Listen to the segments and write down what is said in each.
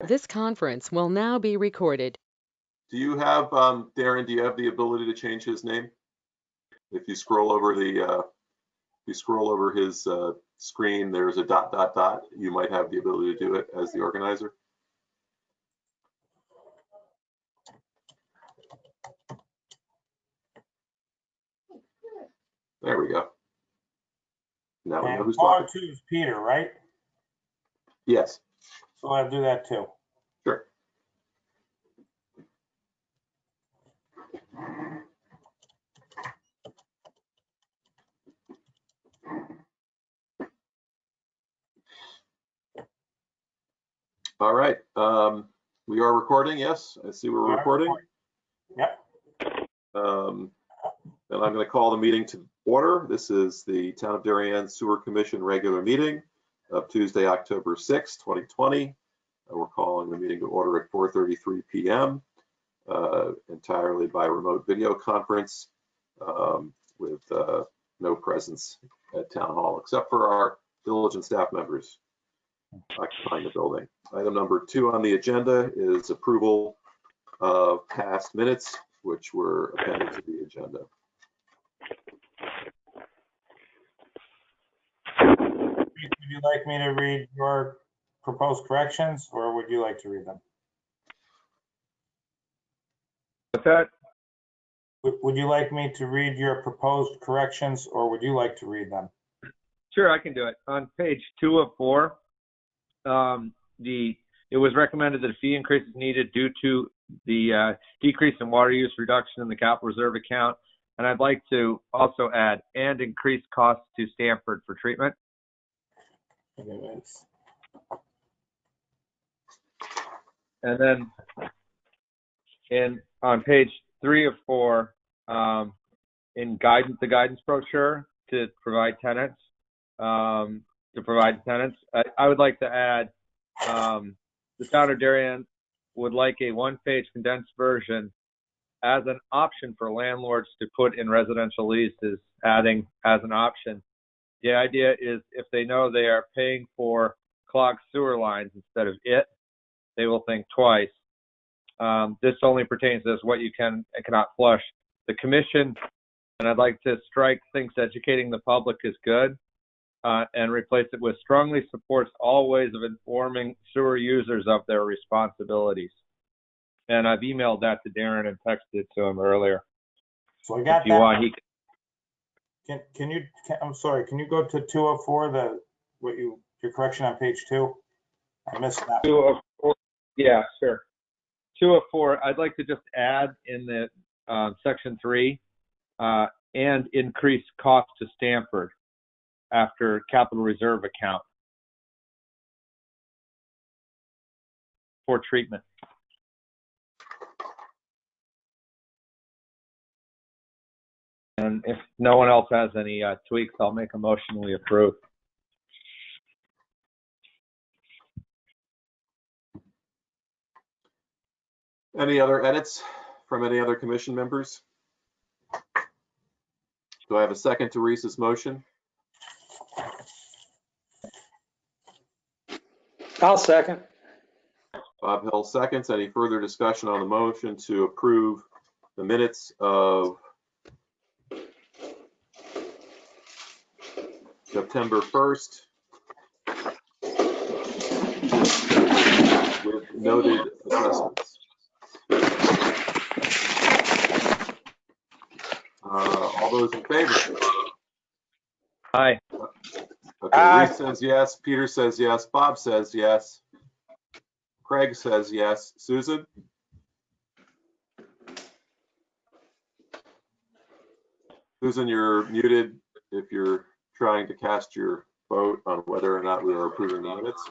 This conference will now be recorded. Do you have, Darren, do you have the ability to change his name? If you scroll over his screen, there's a ... You might have the ability to do it as the organizer. There we go. Now we know who's talking. 2 is Peter, right? Yes. So I'll do that too. Sure. All right. We are recording. Yes, I see we're recording. Yep. And I'm going to call the meeting to order. This is the Town of Darien Sewer Commission regular meeting of Tuesday, October 6, 2020. We're calling the meeting to order at 4:33 p.m. Entirely by remote video conference with no presence at Town Hall except for our diligent staff members occupying the building. Item number 2 on the agenda is approval of past minutes, which were appended to the agenda. Would you like me to read your proposed corrections, or would you like to read them? What's that? Would you like me to read your proposed corrections, or would you like to read them? Sure, I can do it. On page 2 of 4, it was recommended that a fee increase is needed due to the decrease in water use reduction in the capital reserve account. And I'd like to also add, and increase costs to Stanford for treatment. And then on page 3 of 4, in guidance, the guidance brochure to provide tenants, I would like to add, the Town of Darien would like a one-page condensed version as an option for landlords to put in residential leases, adding as an option. The idea is if they know they are paying for clogged sewer lines instead of it, they will think twice. This only pertains to what you can and cannot flush. The commission, and I'd like to strike, thinks educating the public is good, and replace it with strongly supports all ways of informing sewer users of their responsibilities. And I've emailed that to Darren and texted it to him earlier. So I got if you want, he I'm sorry, can you go to 204, your correction on page 2? I missed that. 204, yeah, sure. 204, I'd like to just add in the section 3, and increase cost to Stanford after capital reserve account for treatment. And if no one else has any tweaks, I'll make a motion we approve. Any other edits from any other commission members? Do I have a second to Reese's motion? I'll second. Bob Hill seconds. Any further discussion on the motion to approve the minutes of September 1st with noted adjustments? All those in favor? Aye. Okay, Reese says yes, Peter says yes, Bob says yes, Craig says yes. Susan? Susan, you're muted if you're trying to cast your vote on whether or not we are approving the minutes.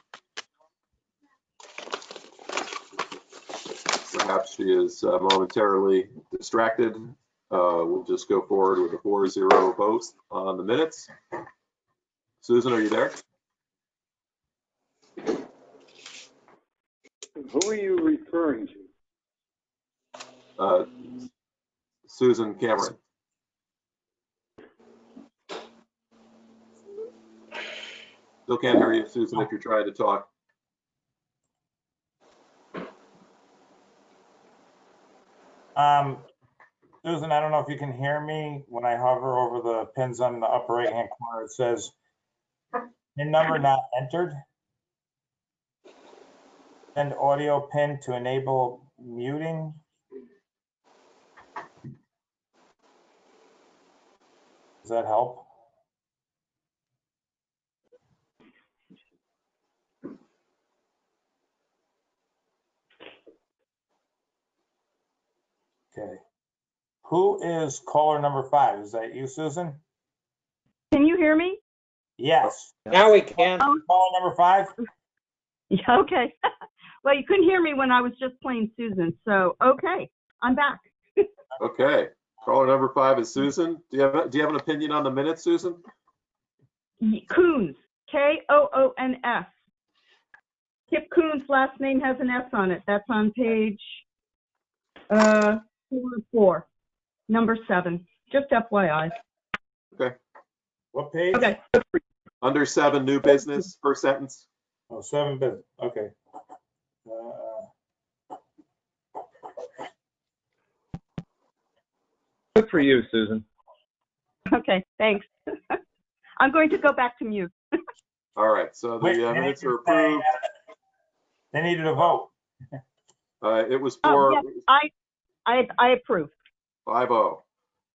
Perhaps she is momentarily distracted. We'll just go forward with a 4-0 vote on the minutes. Susan, are you there? Who are you referring to? Susan Cameron. Still can't hear you, Susan, if you're trying to talk. Susan, I don't know if you can hear me. When I hover over the pins on the upper right-hand corner, it says pin number not entered. Send audio pin to enable muting. Does that help? Okay. Who is caller number 5? Is that you, Susan? Can you hear me? Yes. Now we can. Caller number 5? Yeah, okay. Well, you couldn't hear me when I was just playing Susan, so okay, I'm back. Okay. Caller number 5 is Susan. Do you have an opinion on the minutes, Susan? Coons, K-O-O-N-S. Kip Coons' last name has an S on it. That's on page 4, number 7. Just FYI. What page? Okay. Under 7, new business, first sentence. Oh, 7 business. Okay. Good for you, Susan. Okay, thanks. I'm going to go back to mute. All right, so the minutes are approved. They needed a vote. It was Oh, for yes, I approve. 5-0.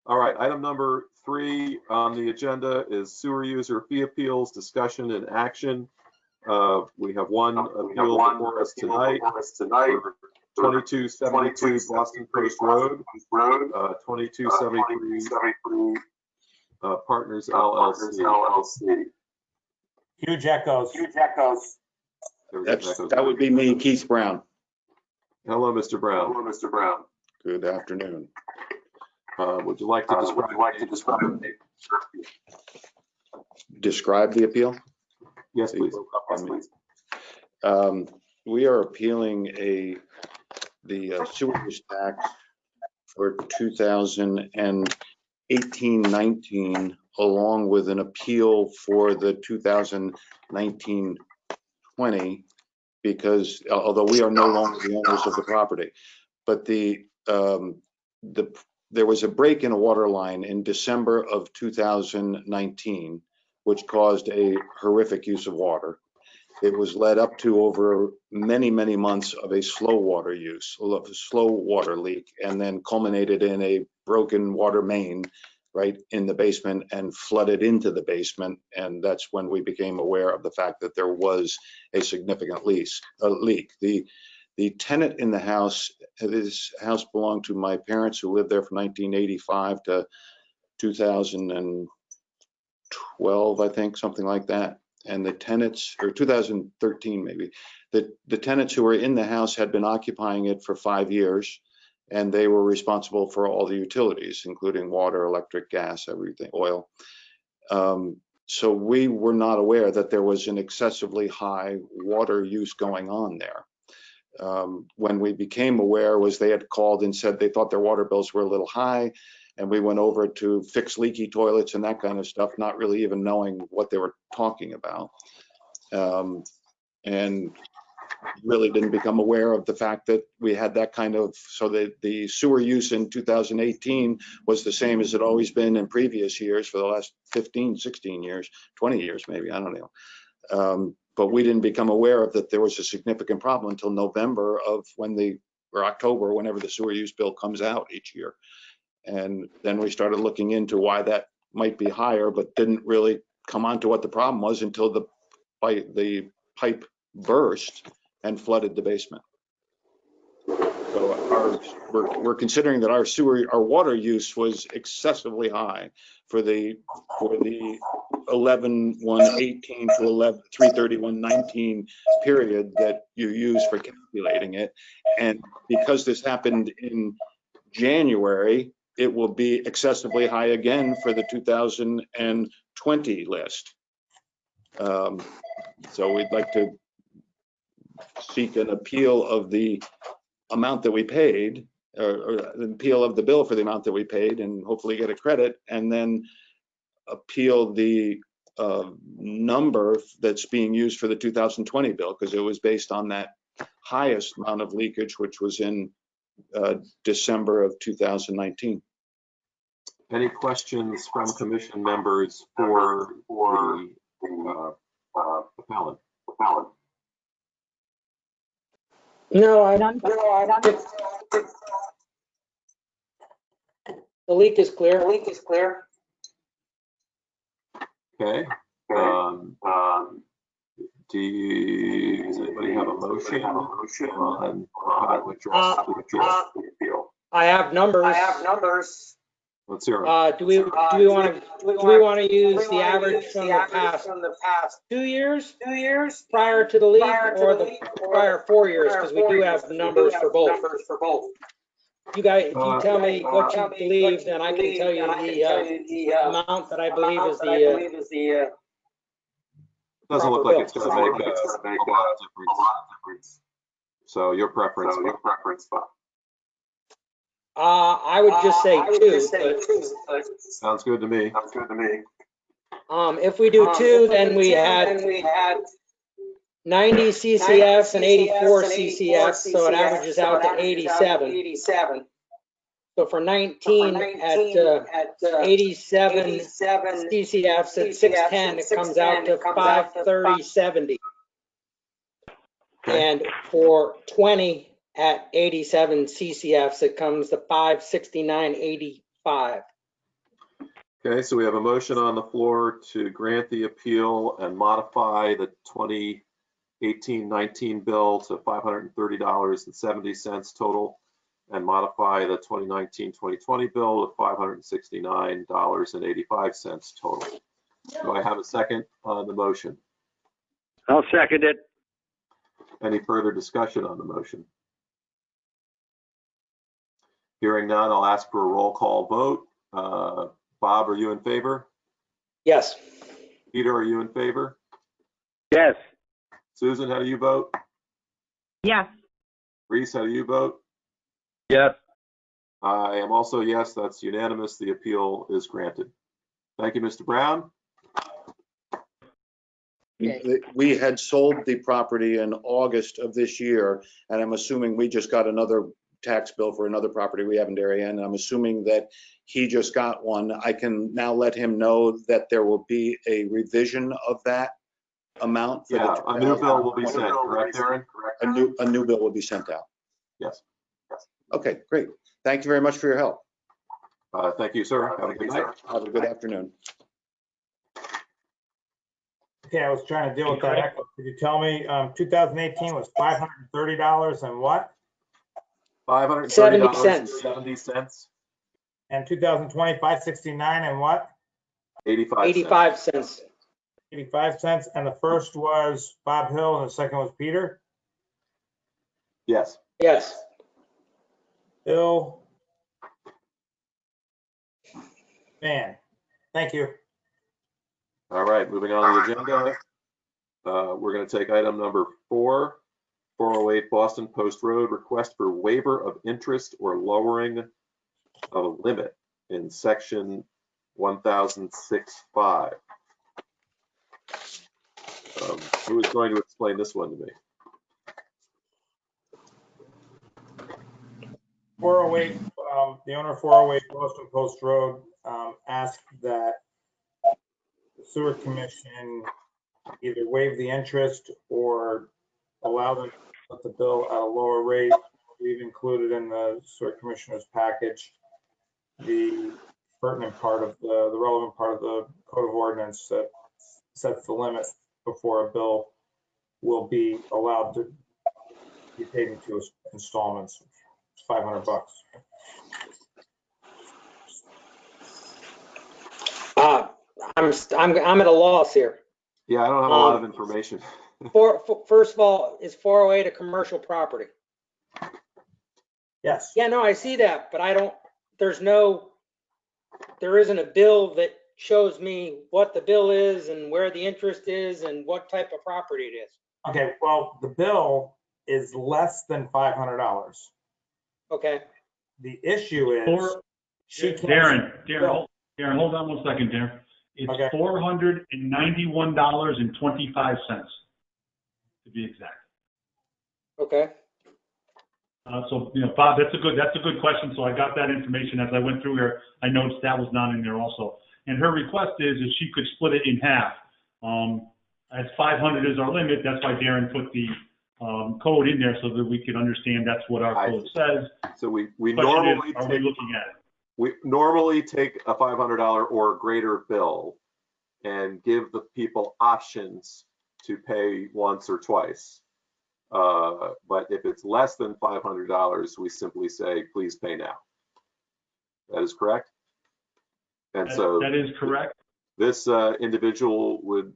All right, item number 3 on the agenda is sewer user fee appeals, discussion and action. We have one appeal before us tonight. 2272 Boston Post Road, 2273 Partners LLC. Huge echoes. That would be me, Keith Brown. Hello, Mr. Brown. Good afternoon. Would you like to Describe the appeal? Yes, please. We are appealing the sewer use tax for 2018-19, along with an appeal for the 2019-20, because although we are no longer the owners of the property, but there was a break in a water line in December of 2019, which caused a horrific use of water. It was led up to over many, many months of a slow water use, a slow water leak, and then culminated in a broken water main right in the basement and flooded into the basement. And that's when we became aware of the fact that there was a significant leak. The tenant in the house, this house belonged to my parents who lived there from 1985 to 2012, I think, something like that. And the tenants, or 2013 maybe, the tenants who were in the house had been occupying it for 5 years, and they were responsible for all the utilities, including water, electric, gas, everything, oil. So we were not aware that there was an excessively high water use going on there. When we became aware was they had called and said they thought their water bills were a little high, and we went over to fix leaky toilets and that kind of stuff, not really even knowing what they were talking about. And really didn't become aware of the fact that we had that kind of, so that the sewer use in 2018 was the same as it always been in previous years for the last 15, 16 years, 20 years maybe, I don't know. But we didn't become aware of that there was a significant problem until November of or October, whenever the sewer use bill comes out each year. And then we started looking into why that might be higher, but didn't really come on to what the problem was until the pipe burst and flooded the basement. So we're considering that our water use was excessively high for the 11/1/18 to 3/31/19 period that you use for calculating it. And because this happened in January, it will be excessively high again for the 2020 list. So we'd like to seek an appeal of the amount that we paid, or an appeal of the bill for the amount that we paid, and hopefully get a credit, and then appeal the number that's being used for the 2020 bill, because it was based on that highest amount of leakage, which was in December of 2019. Any questions from commission members for the appellant? No, I None. don't. The leak is clear. Okay. Does anybody have a motion on how to address the appeal? I have numbers. Let's hear them. Do we want to use the average from the past 2 years prior to the leak or the prior 4 years? Because we do have numbers for both. You guys, if you tell me what you believe, then I can tell you the amount that I believe is the Doesn't look like it's going to make a lot of difference. So your preference? I would just say 2. Sounds good to me. If we do 2, then we had 90 CCFs and 84 CCFs, so it averages out to 87. So for 19 at 87 CCFs at 610, it comes out to 530.70. And for 20 at 87 CCFs, it comes to 569.85. Okay, so we have a motion on the floor to grant the appeal and modify the 2018-19 bill to $530.70 total, and modify the 2019-2020 bill to $569.85 total. Do I have a second on the motion? I'll second it. Any further discussion on the motion? Hearing none, I'll ask for a roll call vote. Bob, are you in favor? Yes. Peter, are you in favor? Yes. Susan, how do you vote? Yes. Reese, how do you vote? Yes. I am also yes. That's unanimous. The appeal is granted. Thank you, Mr. Brown. We had sold the property in August of this year, and I'm assuming we just got another tax bill for another property we have in Darien. I'm assuming that he just got one. I can now let him know that there will be a revision of that amount. For Yeah, a new bill will be sent, correct, Aaron? A new bill will be sent out. Yes. Okay, great. Thank you very much for your help. Thank you, sir. Have a good night. Have a good afternoon. Okay, I was trying to deal with that echo. Could you tell me, 2018 was $530 and what? $530.70. And 2020, 569 and what? 85 cents. 85 cents. And the first was Bob Hill and the second was Peter? Yes. Yes. Hill. Man, thank you. All right, moving on to the agenda. We're going to take item number 4, 408 Boston Post Road, request for waiver of interest or lowering of a limit in section 1006.5. Who is going to explain this one to me? 408, the owner of 408 Boston Post Road asked that the sewer commission either waive the interest or allow them to put the bill at a lower rate. We've included in the sewer commissioner's package the pertinent part of the relevant part of the code of ordinance that sets the limit before a bill will be allowed to be paid in 2 installments. It's $500. I'm at a loss here. Yeah, I don't have a lot of information. First of all, is 408 a commercial property? Yes. Yeah, no, I see that, but there isn't a bill that shows me what the bill is and where the interest is and what type of property it is. Okay, well, the bill is less than $500. Okay. The issue is she can't. Darren, hold on 1 second, Darren. It's Okay. $491.25 to be exact. Okay. So, Bob, that's a good question. So I got that information as I went through here. I noticed that was not in there also. And her request is if she could split it in half. As 500 is our limit, that's why Darren put the code in there so that we can understand that's what our code says. So we Question normally is, are we looking at it? We normally take a $500 or greater bill and give the people options to pay once or twice. But if it's less than $500, we simply say, please pay now. That is correct? And so that is correct. This individual would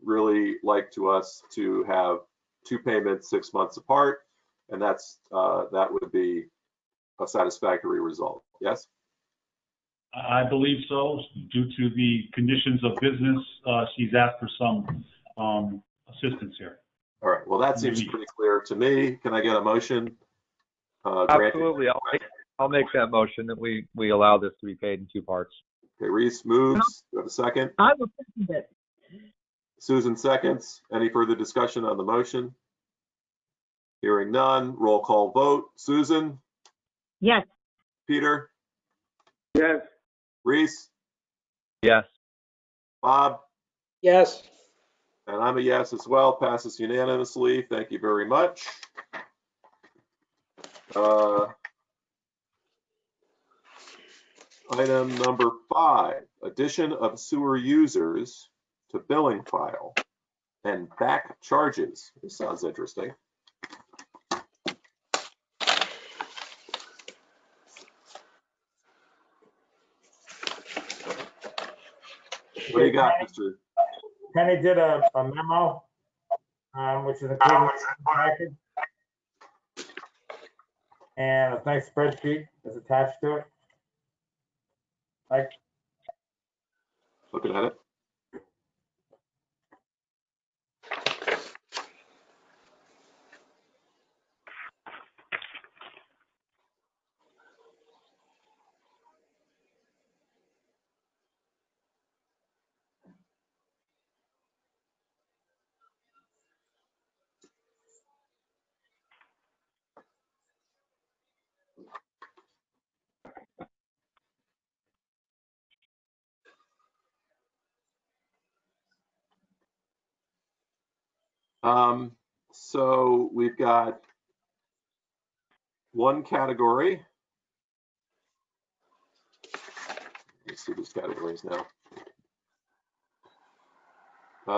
really like us to have 2 payments 6 months apart, and that would be a satisfactory result. Yes? I believe so. Due to the conditions of business, she's asked for some assistance here. All right. Well, that seems pretty clear to me. Can I get a motion? Absolutely. I'll make that motion that we allow this to be paid in 2 parts. Okay, Reese moves. Do you have a second? I will second it. Susan seconds. Any further discussion on the motion? Hearing none. Roll call vote. Susan? Yes. Peter? Yes. Reese? Yes. Bob? Yes. And I'm a yes as well. Passes unanimously. Thank you very much. Item number 5, addition of sewer users to billing file and back charges. This sounds interesting. What do you got, Mr.? Penny did a memo, which is included in the package. And a nice spreadsheet is attached to it. Like, Looking at it. So we've got one category. Let's see these categories now.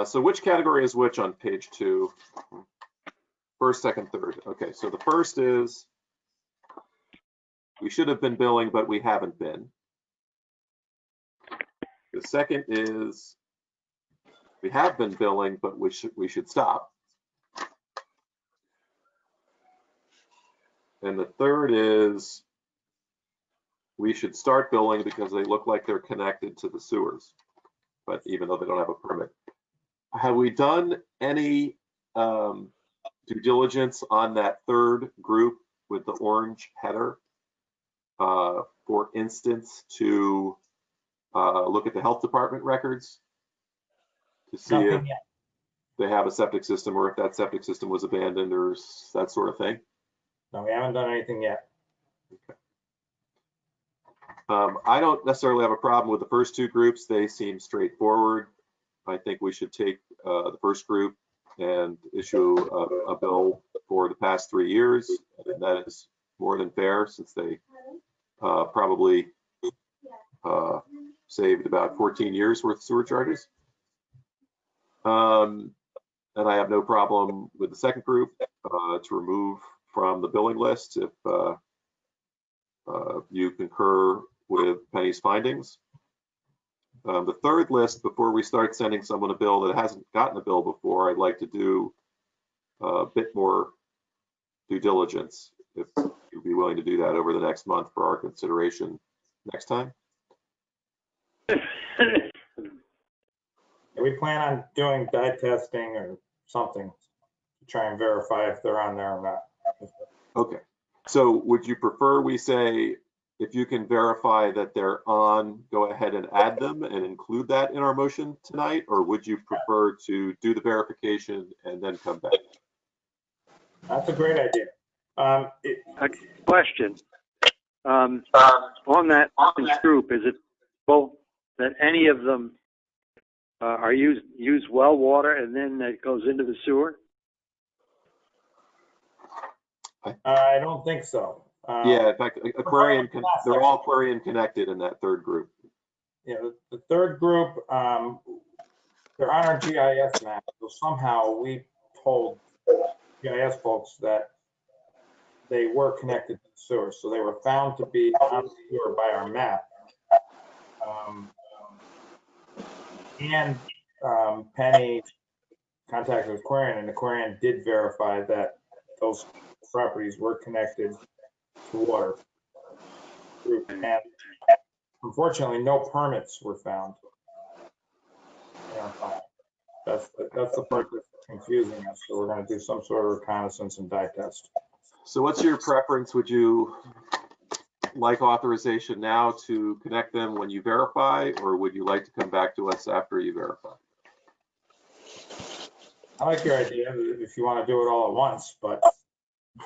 So which category is which on page 2? First, second, third. Okay, so the first is we should have been billing, but we haven't been. The second is we have been billing, but we should stop. And the third is we should start billing because they look like they're connected to the sewers, but even though they don't have a permit. Have we done any due diligence on that third group with the orange header? For instance, to look at the health department records to see if they have a septic system or if that septic system was abandoned or that sort of thing? no, we haven't done anything yet. Okay. I don't necessarily have a problem with the first 2 groups. They seem straightforward. I think we should take the first group and issue a bill for the past 3 years. And that is more than fair since they probably saved about 14 years worth of sewer charges. And I have no problem with the second group to remove from the billing list if you concur with Penny's findings. The third list, before we start sending someone a bill that hasn't gotten a bill before, I'd like to do a bit more due diligence, if you'd be willing to do that over the next month for our consideration next time. We plan on doing dye testing or something to try and verify if they're on there or not. Okay, so would you prefer we say, if you can verify that they're on, go ahead and add them and include that in our motion tonight? Or would you prefer to do the verification and then come back? That's a great idea. A question. On that group, is it possible that any of them are use well water and then that goes into the sewer? I don't think so. Yeah, in fact, aquarium, they're all aquarium connected in that third group. Yeah, the third group, they're on our GIS map, so somehow we told GIS folks that they were connected to the sewer, so they were found to be on the sewer by our map. Penny contacted Aquarian, and Aquarian did verify that those properties were connected to water. And unfortunately, no permits were found in our file. That's the part that's confusing us, so we're gonna do some sort of reconnaissance and dye test. So what's your preference? Would you like authorization now to connect them when you verify, or would you like to come back to us after you verify? I like your idea if you want to do it all at once, but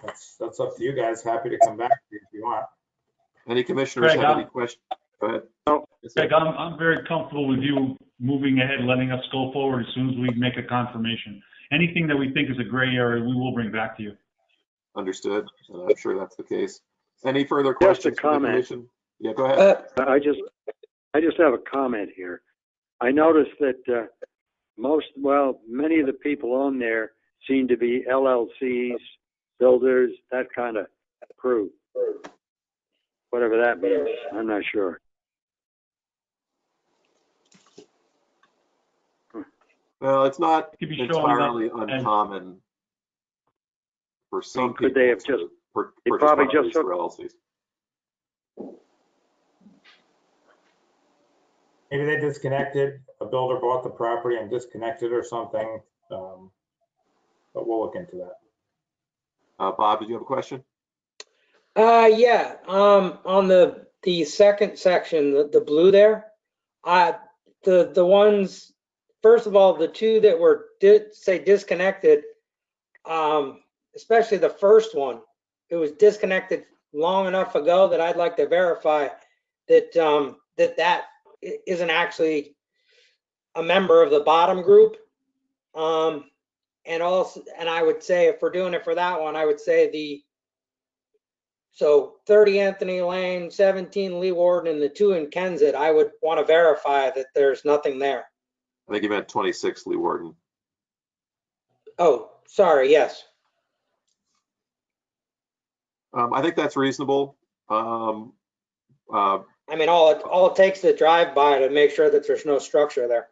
that's up to you guys. Happy to come back to you if you want. Any commissioners Craig, have any questions? Go ahead. Greg, I'm very comfortable with you moving ahead, letting us go forward as soon as we make a confirmation. Anything that we think is a gray area, we will bring back to you. Understood. I'm sure that's the case. Any further questions from the commission? Yeah, go ahead. I just have a comment here. I noticed that many of the people on there seem to be LLCs, builders, that kind of crew. Whatever that means, I'm not sure. Well, it's not Could be showing entirely up as- uncommon for some Could people they have to just- purchase probably properties just through LLCs. Maybe they disconnected, a builder bought the property and disconnected or something. But we'll look into that. Bob, did you have a question? Yeah, on the second section, the blue there, the ones, first of all, the two that were say disconnected, especially the first one, it was disconnected long enough ago that I'd like to verify that that isn't actually a member of the bottom group. And I would say if we're doing it for that one, I would say so 30 Anthony Lane, 17 Lee Warden, and the 2 in Kensett, I would want to verify that there's nothing there. I think you meant 26 Lee Warden. Oh, sorry, yes. I think that's reasonable. I mean, all it takes is a drive-by to make sure that there's no structure there.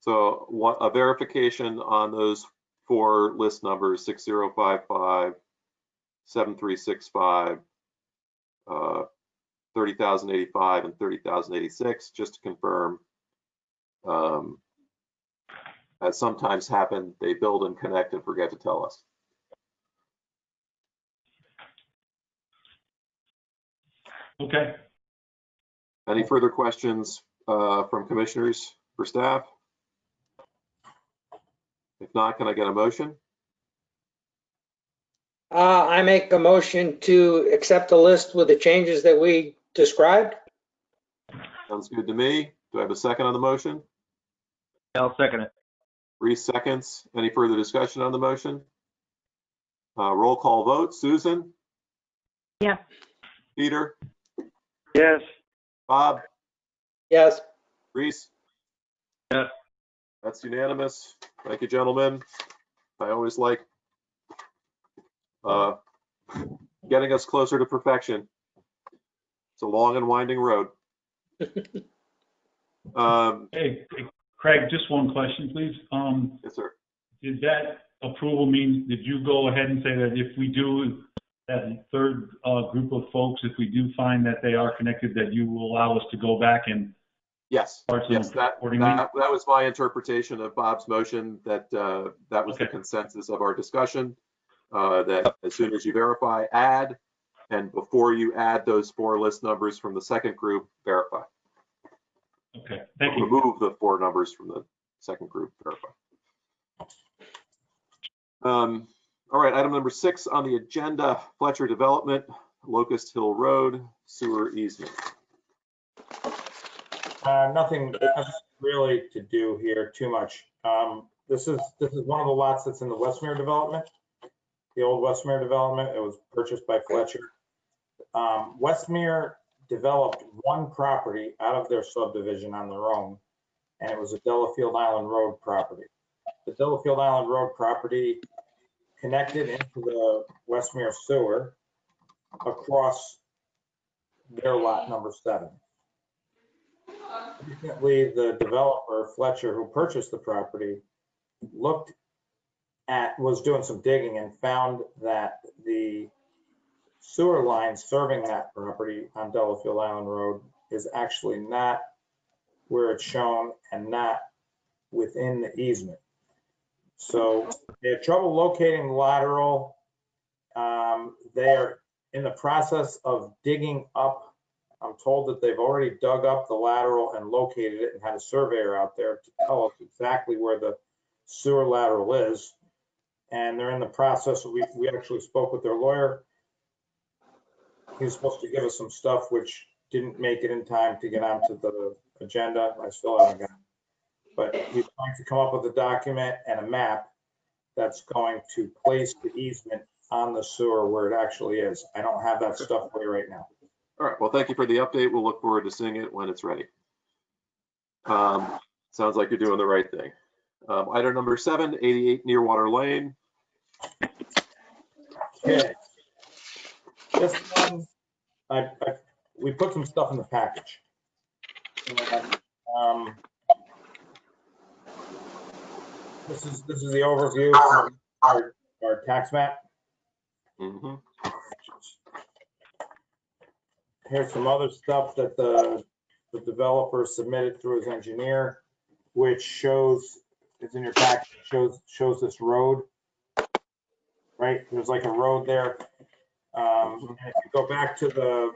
So a verification on those 4 list numbers, 6055, 7365, 30,085, and 30,086, just to confirm. As sometimes happen, they build and connect and forget to tell us. Okay. Any further questions from commissioners for staff? If not, can I get a motion? I make a motion to accept the list with the changes that we described. Sounds good to me. Do I have a second on the motion? I'll second it. Reese seconds. Any further discussion on the motion? Roll call vote. Susan? Yes. Peter? Yes. Bob? Yes. Reese? Yes. That's unanimous. Thank you, gentlemen. I always like getting us closer to perfection. It's a long and winding road. Hey, Craig, just one question, please. Yes, sir. Did that approval mean, did you go ahead and say that if we do that third group of folks, if we do find that they are connected, that you will allow us to go back and Yes, start some yes, that was my interpretation of Bob's motion, that that was the consensus of our discussion, that as soon as you verify, add, and before you add those 4 list numbers from the second group, verify. Okay, thank you. Remove the 4 numbers from the second group, verify. All right, item number 6 on the agenda, Fletcher Development, Locust Hill Road, sewer easement. Nothing really to do here too much. This is one of the lots that's in the Westmere development, the old Westmere development. It was purchased by Fletcher. Westmere developed one property out of their subdivision on their own, and it was a Delafield Island Road property. The Delafield Island Road property connected into the Westmere sewer across their lot number 7. Recently, the developer, Fletcher, who purchased the property, was doing some digging and found that the sewer line serving that property on Delafield Island Road is actually not where it's shown and not within the easement. So they have trouble locating the lateral. They're in the process of digging up. I'm told that they've already dug up the lateral and located it and had a surveyor out there to tell us exactly where the sewer lateral is. And they're in the process. We actually spoke with their lawyer. He was supposed to give us some stuff which didn't make it in time to get onto the agenda. I still haven't got it. But he's trying to come up with a document and a map that's going to place the easement on the sewer where it actually is. I don't have that stuff for you right now. All right, well, thank you for the update. We'll look forward to seeing it when it's ready. Sounds like you're doing the right thing. Item number 7, 88 Nearwater Lane. Okay. This one, we put some stuff in the package. And, this is the overview from our tax map. Mm-hmm. Here's some other stuff that the developer submitted through his engineer, which shows, it's in your package, shows this road, right? There's like a road there. And if you go back to the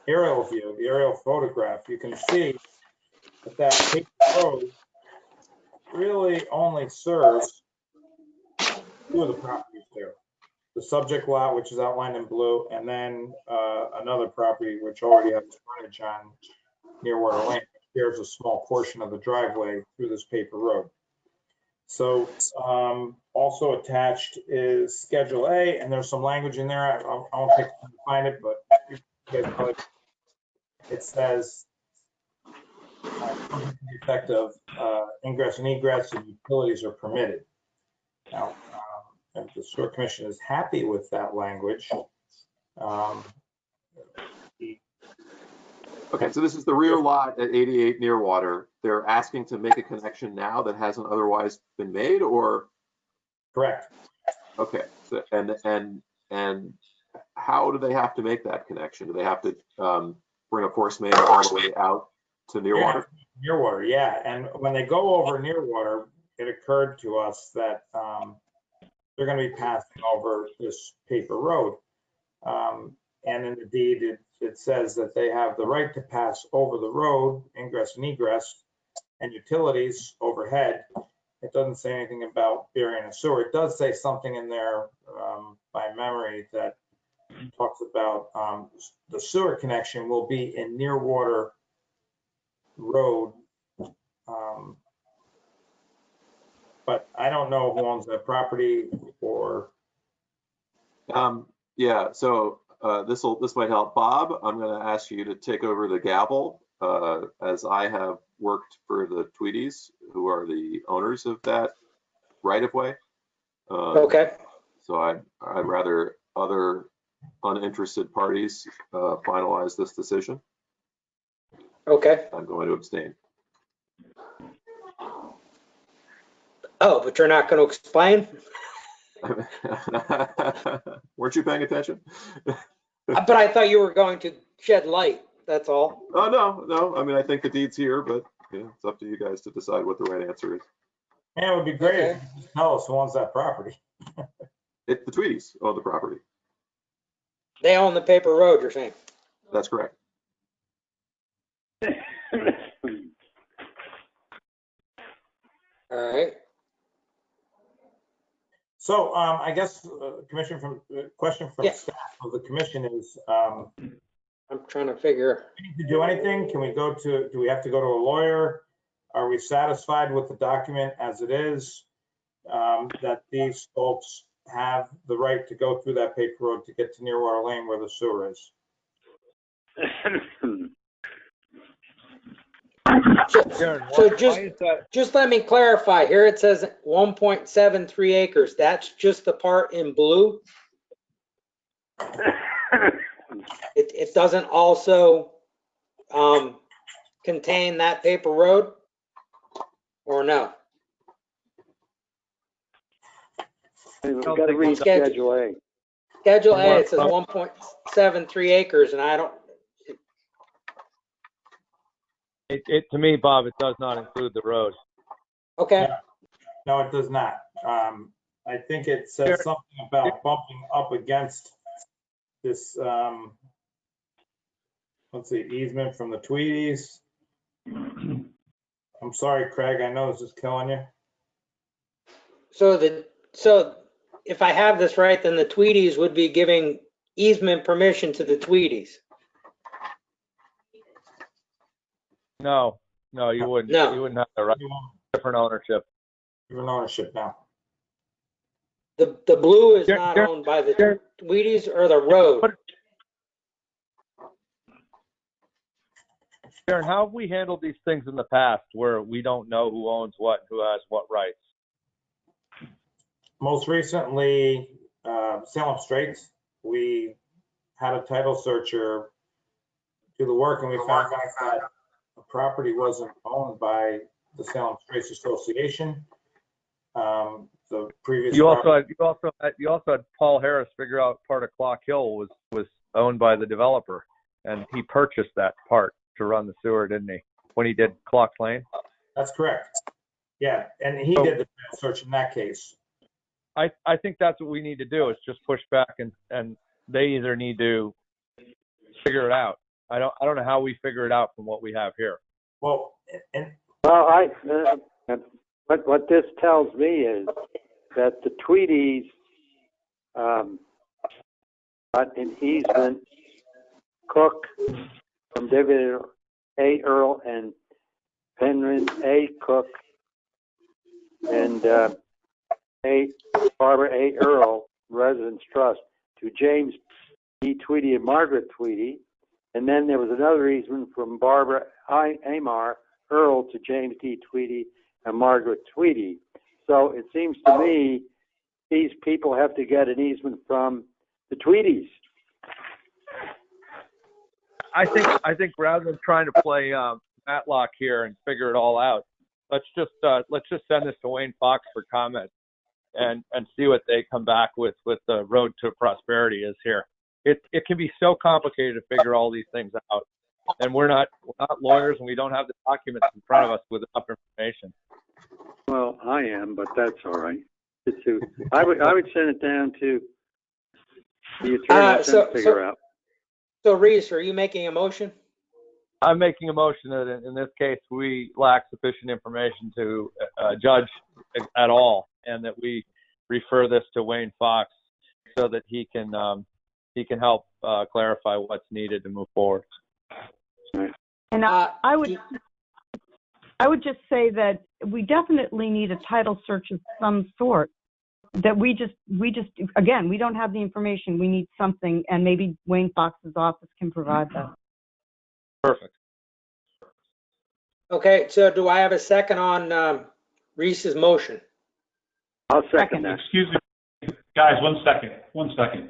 aerial view, the aerial photograph, you can see that paper road really only serves 2 of the properties there. The subject lot, which is outlined in blue, and then another property which already has frontage on Nearwater Lane. There's a small portion of the driveway through this paper road. So also attached is Schedule A, and there's some language in there. I won't take time to find it, but you guys probably, it says the effect of ingress and egress and utilities are permitted. Now, if the sewer commission is happy with that language, Okay, so this is the rear lot at 88 Nearwater. They're asking to make a connection now that hasn't otherwise been made, or? correct. Okay, so, and how do they have to make that connection? Do they have to bring a force main all the way out to Nearwater? Yeah, Nearwater, yeah. And when they go over Nearwater, it occurred to us that they're going to be passing over this paper road. And in the deed, it says that they have the right to pass over the road, ingress and egress, and utilities overhead. It doesn't say anything about burying a sewer. It does say something in there by memory that talks about the sewer connection will be in Nearwater Road. But I don't know who owns that property or. Yeah, so this might help. Bob, I'm going to ask you to take over the gavel, as I have worked for the Tweedies, who are the owners of that right-of-way. Okay. So I'd rather other uninterested parties finalize this decision. Okay. I'm going to abstain. Oh, but you're not going to explain? Weren't you paying attention? But I thought you were going to shed light. That's all. Oh, no. I mean, I think the deed's here, but yeah, it's up to you guys to decide what the right answer is. Man, it would be great if you could just tell us who owns that property. The Tweedies own the property. They own the paper road, you're saying? That's correct. All right. So I guess question from Yeah. staff of the commission is, I'm trying to figure. we need to do anything? Can we go to, do we have to go to a lawyer? Are we satisfied with the document as it is? That these folks have the right to go through that paper road to get to Nearwater Lane where the sewer is? Sharon, So why just- is that? Just let me clarify. Here it says 1.73 acres. That's just the part in blue? It doesn't also contain that paper road? Or no? We've got to read Schedule. Schedule A. Schedule A, it says 1.73 acres, and I don't, To me, Bob, it does not include the road. okay. No, it does not. I think it says something about bumping up against this, let's see, easement from the Tweedies. I'm sorry, Craig, I know this is killing you. So if I have this right, then the Tweedies would be giving easement permission to the Tweedies. No, you wouldn't. No. You wouldn't have the right. Different ownership. You're in ownership now. The blue is Sure, not sure, owned by the sure. Tweedies or the road. Sharon, how have we handled these things in the past where we don't know who owns what, who has what rights? Most recently, Salem Straits, we had a title searcher do the work and we found out that the property wasn't owned by the Salem Straits Association. The previous. You also had Paul Harris figure out part of Clock Hill was owned by the developer, and he purchased that part to run the sewer, didn't he? When he did Clock Lane. That's correct. Yeah, and he did the title search in that case. I think that's what we need to do is just push back and they either need to figure it out. I don't know how we figure it out from what we have here. Well, and Well, what this tells me is that the Tweedies got an easement, Cook from David A. Earl and Penryn A. Cook and Barbara A. Earl, Residence Trust, to James E. Tweedy and Margaret Tweedy. And then there was another easement from Barbara Amar Earl to James D. Tweedy and Margaret Tweedy. So it seems to me these people have to get an easement from the Tweedies. I think rather than trying to play Matlock here and figure it all out, let's just send this to Wayne Fox for comment and see what they come back with the road to prosperity is here. It can be so complicated to figure all these things out, and we're not lawyers and we don't have the documents in front of us with enough information. Well, I am, but that's all right. I would send it down to the attorney to figure out. So Reese, are you making a motion? I'm making a motion that in this case we lack sufficient information to judge at all, and that we refer this to Wayne Fox so that he can help clarify what's needed to move forward. And I would just say that we definitely need a title search of some sort. That we just again, we don't have the information. We need something, and maybe Wayne Fox's office can provide that. Perfect. Okay, so do I have a second on Reese's motion? I'll second that. Excuse me, guys, one second.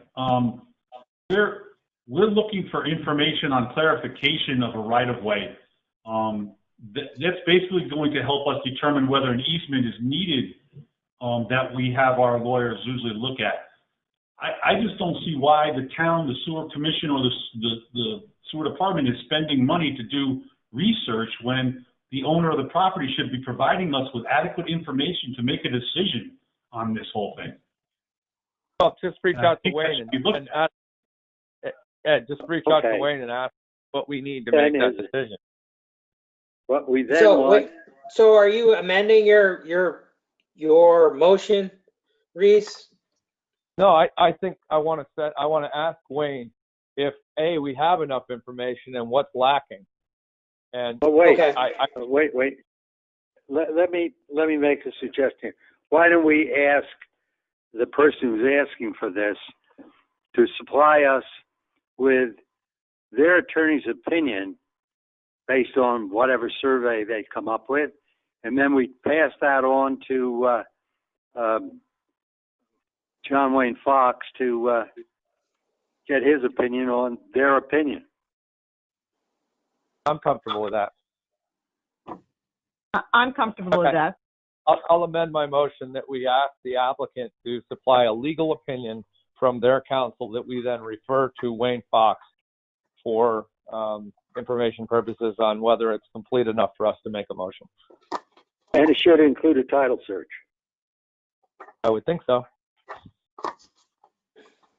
We're looking for information on clarification of a right-of-way. That's basically going to help us determine whether an easement is needed, that we have our lawyers usually look at. I just don't see why the town, the sewer commission, or the sewer department is spending money to do research when the owner of the property should be providing us with adequate information to make a decision on this whole thing. Well, just reach out to Wayne and ask. Ed, just reach out to Wayne and ask what we need to make that decision. What we then want. So are you amending your motion, Reese, No, I think I want to ask Wayne if A, we have enough information and what's lacking. And But wait, Okay. wait. Let me make a suggestion. Why don't we ask the person who's asking for this to supply us with their attorney's opinion based on whatever survey they come up with, and then we pass that on to John Wayne Fox to get his opinion on their opinion. I'm comfortable with that. I'm comfortable with Okay. that. I'll amend my motion that we ask the applicant to supply a legal opinion from their counsel that we then refer to Wayne Fox for information purposes on whether it's complete enough for us to make a motion. And it should include a title search. I would think so.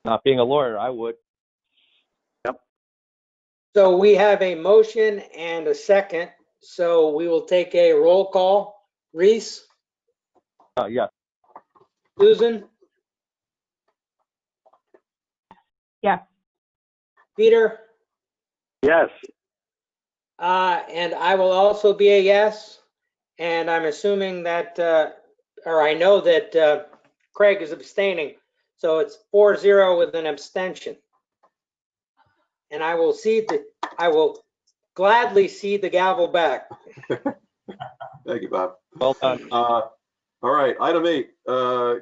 Not being a lawyer, I would. So we have a motion and a second, so we will take a roll call. Reese, Yes. Susan, Yes. Peter, Yes. and I will also be a yes. And I'm assuming that, or I know that Craig is abstaining, so it's 4-0 with an abstention. And I will gladly cede the gavel back. Thank you, Bob. Well done. All right, item 8,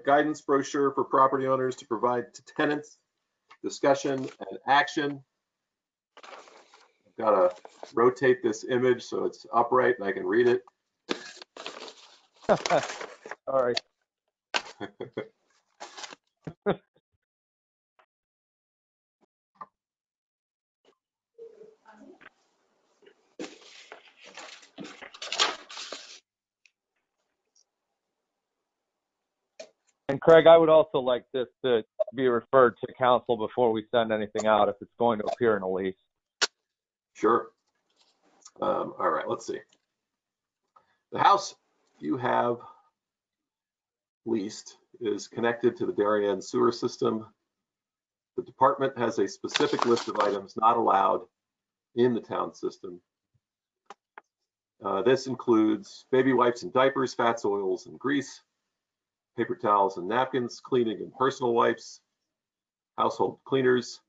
guidance brochure for property owners to provide to tenants, discussion and action. I've got to rotate this image so it's upright and I can read it. All right. And Craig, I would also like this to be referred to council before we send anything out if it's going to appear in a lease. Sure. All right, let's see. The house you have leased is connected to the Darien sewer system. The department has a specific list of items not allowed in the town system. This includes baby wipes and diapers, fats, oils, and grease, paper towels and napkins, cleaning and personal wipes, household cleaners,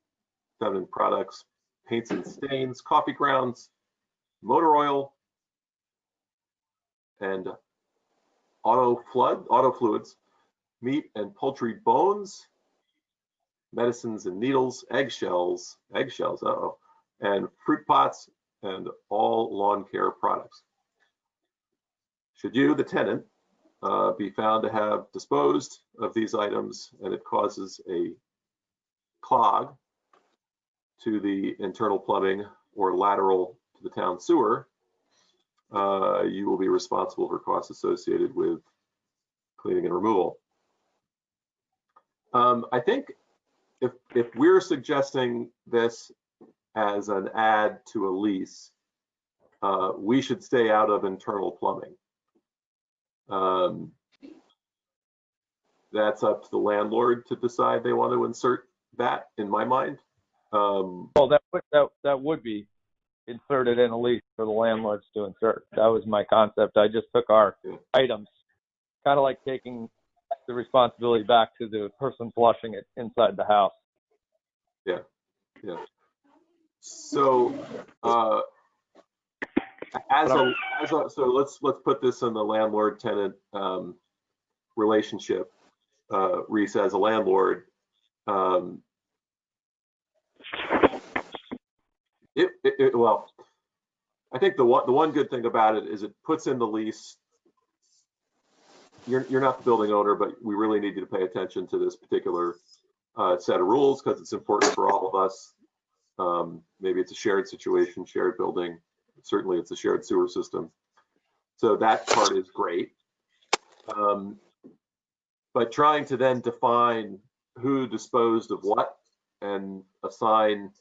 feminine products, paints and stains, coffee grounds, motor oil, and auto fluids, meat and poultry bones, medicines and needles, eggshells, and fruit pots, and all lawn care products. Should you, the tenant, be found to have disposed of these items and it causes a clog to the internal plumbing or lateral to the town sewer, you will be responsible for costs associated with cleaning and removal. I think if we're suggesting this as an add to a lease, we should stay out of internal plumbing. That's up to the landlord to decide they want to insert that, in my mind. Well, that would be inserted in a lease for the landlords to insert. That was my concept. I just took our items, kind of like taking the responsibility back to the person flushing it inside the house. Yeah. So, so let's put this in the landlord-tenant relationship. Reese, as a landlord, well, I think the one good thing about it is it puts in the lease. You're not the building owner, but we really need you to pay attention to this particular set of rules because it's important for all of us. Maybe it's a shared situation, shared building. Certainly, it's a shared sewer system. So that part is great. But trying to then define who disposed of what and assign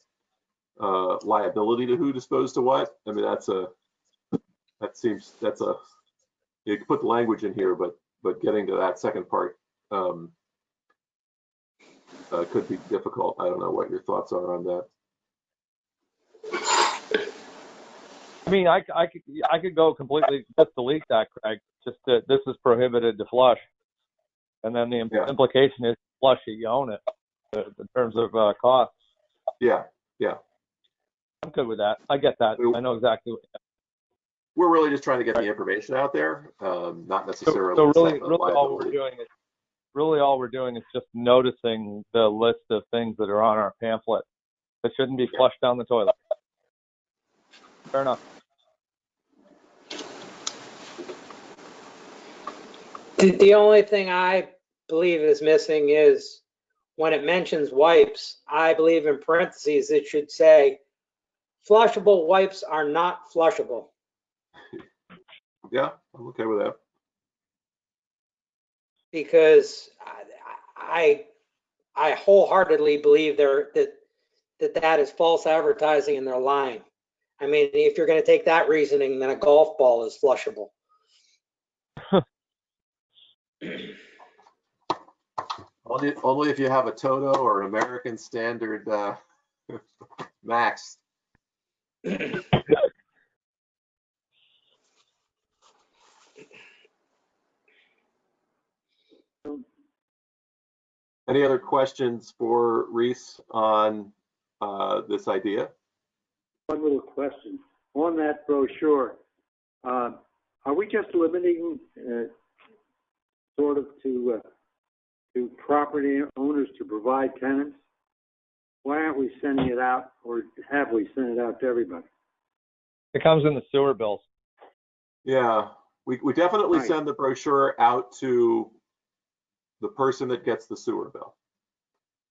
liability to who disposed of what. I mean, you can put the language in here, but getting to that second part, could be difficult. I don't know what your thoughts are on that. I mean, I could go completely just delete that, Craig. Just that this is prohibited to flush, and then the implication is flush it, you own it, in terms of costs. Yeah, yeah. I'm good with that. I get that. I know exactly. We're really just trying to get the information out there, not necessarily. So really all we're doing is just noticing the list of things that are on our pamphlet that shouldn't be flushed down the toilet. Fair enough. The only thing I believe is missing is when it mentions wipes, I believe in parentheses it should say flushable wipes are not flushable. Yeah, I'm okay with that. Because I wholeheartedly believe that is false advertising and they're lying. I mean, if you're going to take that reasoning, then a golf ball is flushable. Only if you have a Toto or American Standard Max. Any other questions for Reese on this idea? One little question. On that brochure, are we just limiting sort of to property owners to provide tenants? Why aren't we sending it out, or have we sent it out to everybody? It comes in the sewer bills. Yeah, we definitely send the brochure out to the person that gets the sewer bill.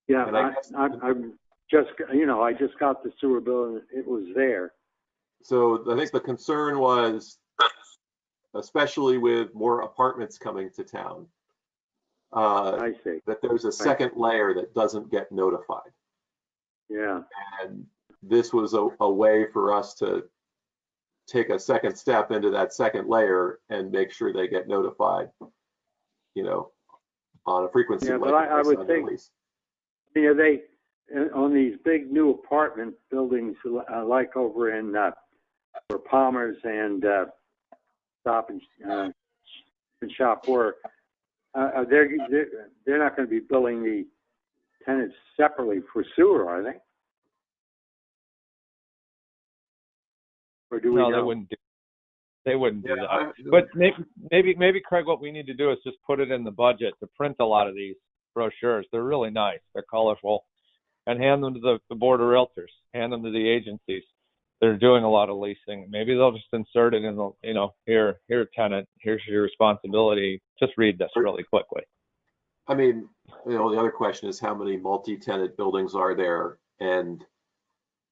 Yeah, I'm just, I just got the sewer bill and it was there. So I think the concern was, especially with more apartments coming to town, I see. that there's a second layer that doesn't get notified. Yeah. And this was a way for us to take a second step into that second layer and make sure they get notified, on a frequency. Yeah, but I would think, they, on these big new apartment buildings, like over in where Palmer's and Stop and Shop were, they're not going to be billing the tenants separately for sewer, are they? Or do we know? No, they wouldn't do that. But maybe Craig, what we need to do is just put it in the budget to print a lot of these brochures. They're really nice. They're colorful, and hand them to the board of realtors. Hand them to the agencies. They're doing a lot of leasing. Maybe they'll just insert it in the, here, tenant, here's your responsibility. Just read this really quickly. I mean, the other question is how many multi-tenant buildings are there, and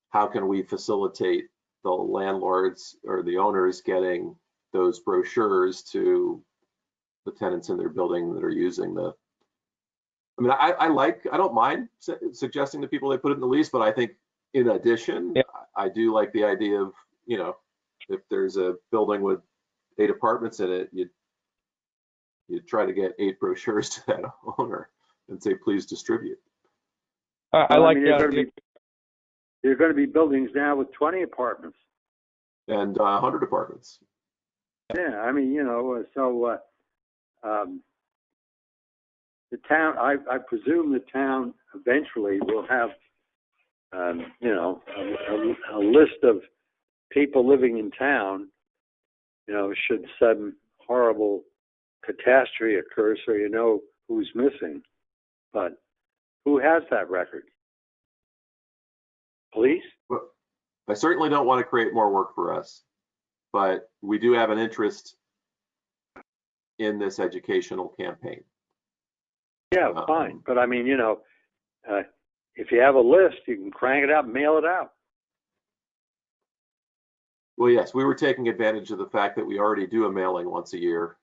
how can we facilitate the landlords or the owners getting those brochures to the tenants in their building that are using the. I mean, I don't mind suggesting to people they put it in the lease, but I think in addition, I do like the idea of, if there's a building with 8 apartments in it, you try to get 8 brochures to that owner and say, please distribute. I like there are going to be buildings now with 20 apartments. And 100 apartments. Yeah, I mean, so the town, I presume the town eventually will have, a list of people living in town, should some horrible catastrophe occur, so you know who's missing. But who has that record? Police? Well, I certainly don't want to create more work for us, but we do have an interest in this educational campaign. Yeah, fine. But I mean, if you have a list, you can crank it out and mail it out. Well, yes, we were taking advantage of the fact that we already do a mailing once a year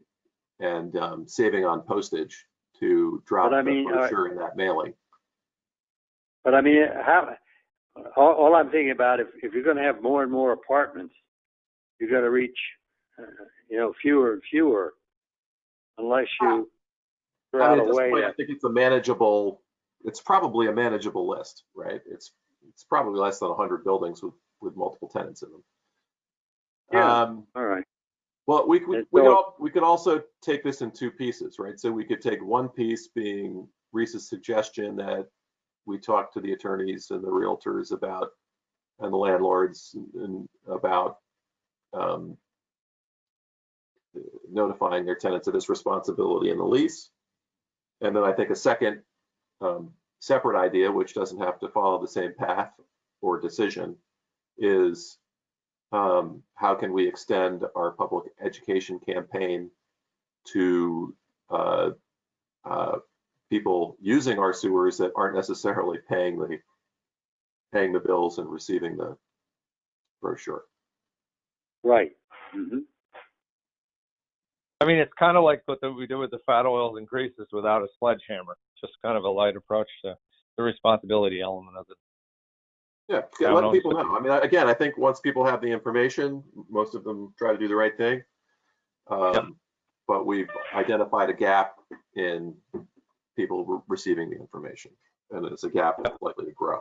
and saving on postage to drop the brochure in that mailing. But I mean, all I'm thinking about, if you're going to have more and more apartments, you're going to reach, fewer and fewer, unless you figure out a way. I think it's a manageable it's probably a manageable list, right? It's probably less than 100 buildings with multiple tenants in them. Yeah. All right. Well, we And so- could also take this in two pieces, right? So we could take one piece being Reese's suggestion that we talk to the attorneys and the realtors about, and the landlords, and about notifying their tenants of this responsibility in the lease. And then I think a second separate idea, which doesn't have to follow the same path or decision, is how can we extend our public education campaign to people using our sewers that aren't necessarily paying the bills and receiving the brochure. Right. Mm-hmm. I mean, it's kind of like what we do with the fat oils and greases without a sledgehammer. Just kind of a light approach to the responsibility element of it. Yeah, let people know. I mean, again, I think once people have the information, most of them try to do the right thing. But we've identified a gap in people receiving the information, and it's a gap that's likely to grow.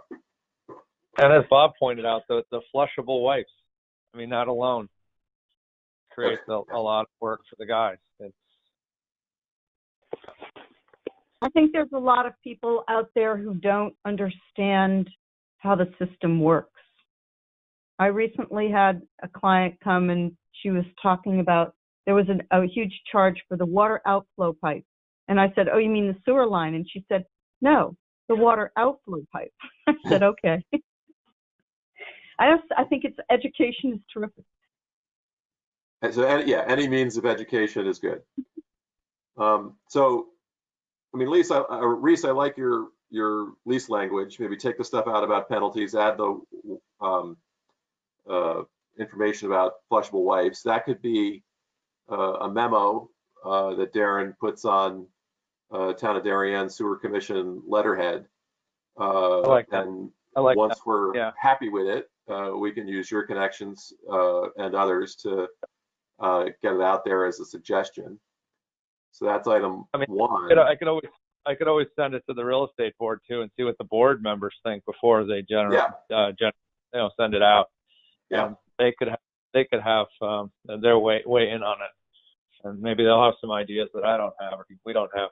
And as Bob pointed out, the flushable wipes, I mean, that alone creates a lot of work for the guys. I think there's a lot of people out there who don't understand how the system works. I recently had a client come and she was talking about there was a huge charge for the water outflow pipe. And I said, oh, you mean the sewer line? And she said, no, the water outflow pipe. I said, okay. I think it's education is terrific. So any means of education is good. So, I mean, Reese, I like your lease language. Maybe take the stuff out about penalties, add the information about flushable wipes. That could be a memo that Darren puts on Town of Darien Sewer Commission letterhead. I like that. And once we're happy with it, we can use your connections and others to get it out there as a suggestion. So that's item one. I could always send it to the real estate board too and see what the board members think before they send it out. Yeah. And they could have their way in on it, and maybe they'll have some ideas that I don't have or we don't have.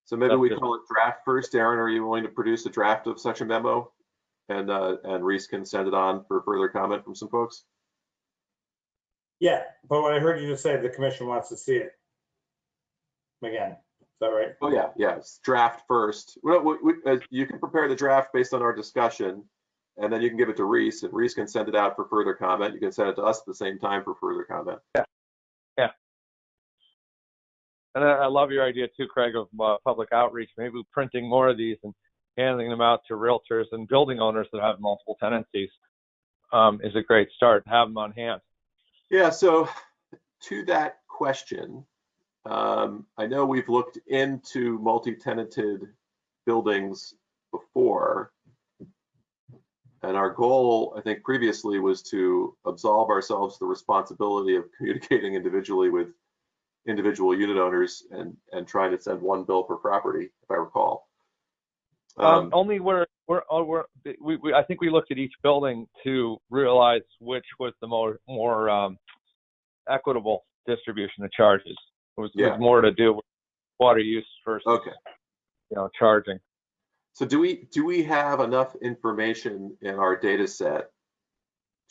So maybe we call it draft first. Darren, are you willing to produce a draft of such a memo, and Reese can send it on for further comment from some folks? Yeah, but what I heard you just say, the commission wants to see it. Again, is that right? Oh yeah, it's draft first. You can prepare the draft based on our discussion, and then you can give it to Reese, and Reese can send it out for further comment. You can send it to us at the same time for further comment. Yeah. And I love your idea too, Craig, of public outreach. Maybe printing more of these and handing them out to realtors and building owners that have multiple tenancies is a great start. Have them on hand. Yeah, so to that question, I know we've looked into multi-tenanted buildings before, and our goal, I think previously, was to absolve ourselves the responsibility of communicating individually with individual unit owners and trying to send one bill per property, if I recall. Only I think we looked at each building to realize which was the more equitable distribution of charges. It was more to do with water use versus charging. So do we have enough information in our data set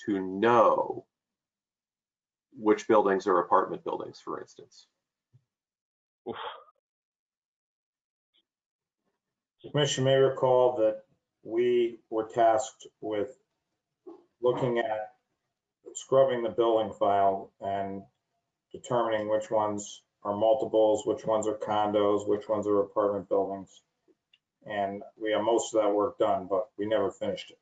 to know which buildings are apartment buildings, for instance? Oof. The commission may recall that we were tasked with looking at scrubbing the billing file and determining which ones are multiples, which ones are condos, which ones are apartment buildings. And we have most of that work done, but we never finished it.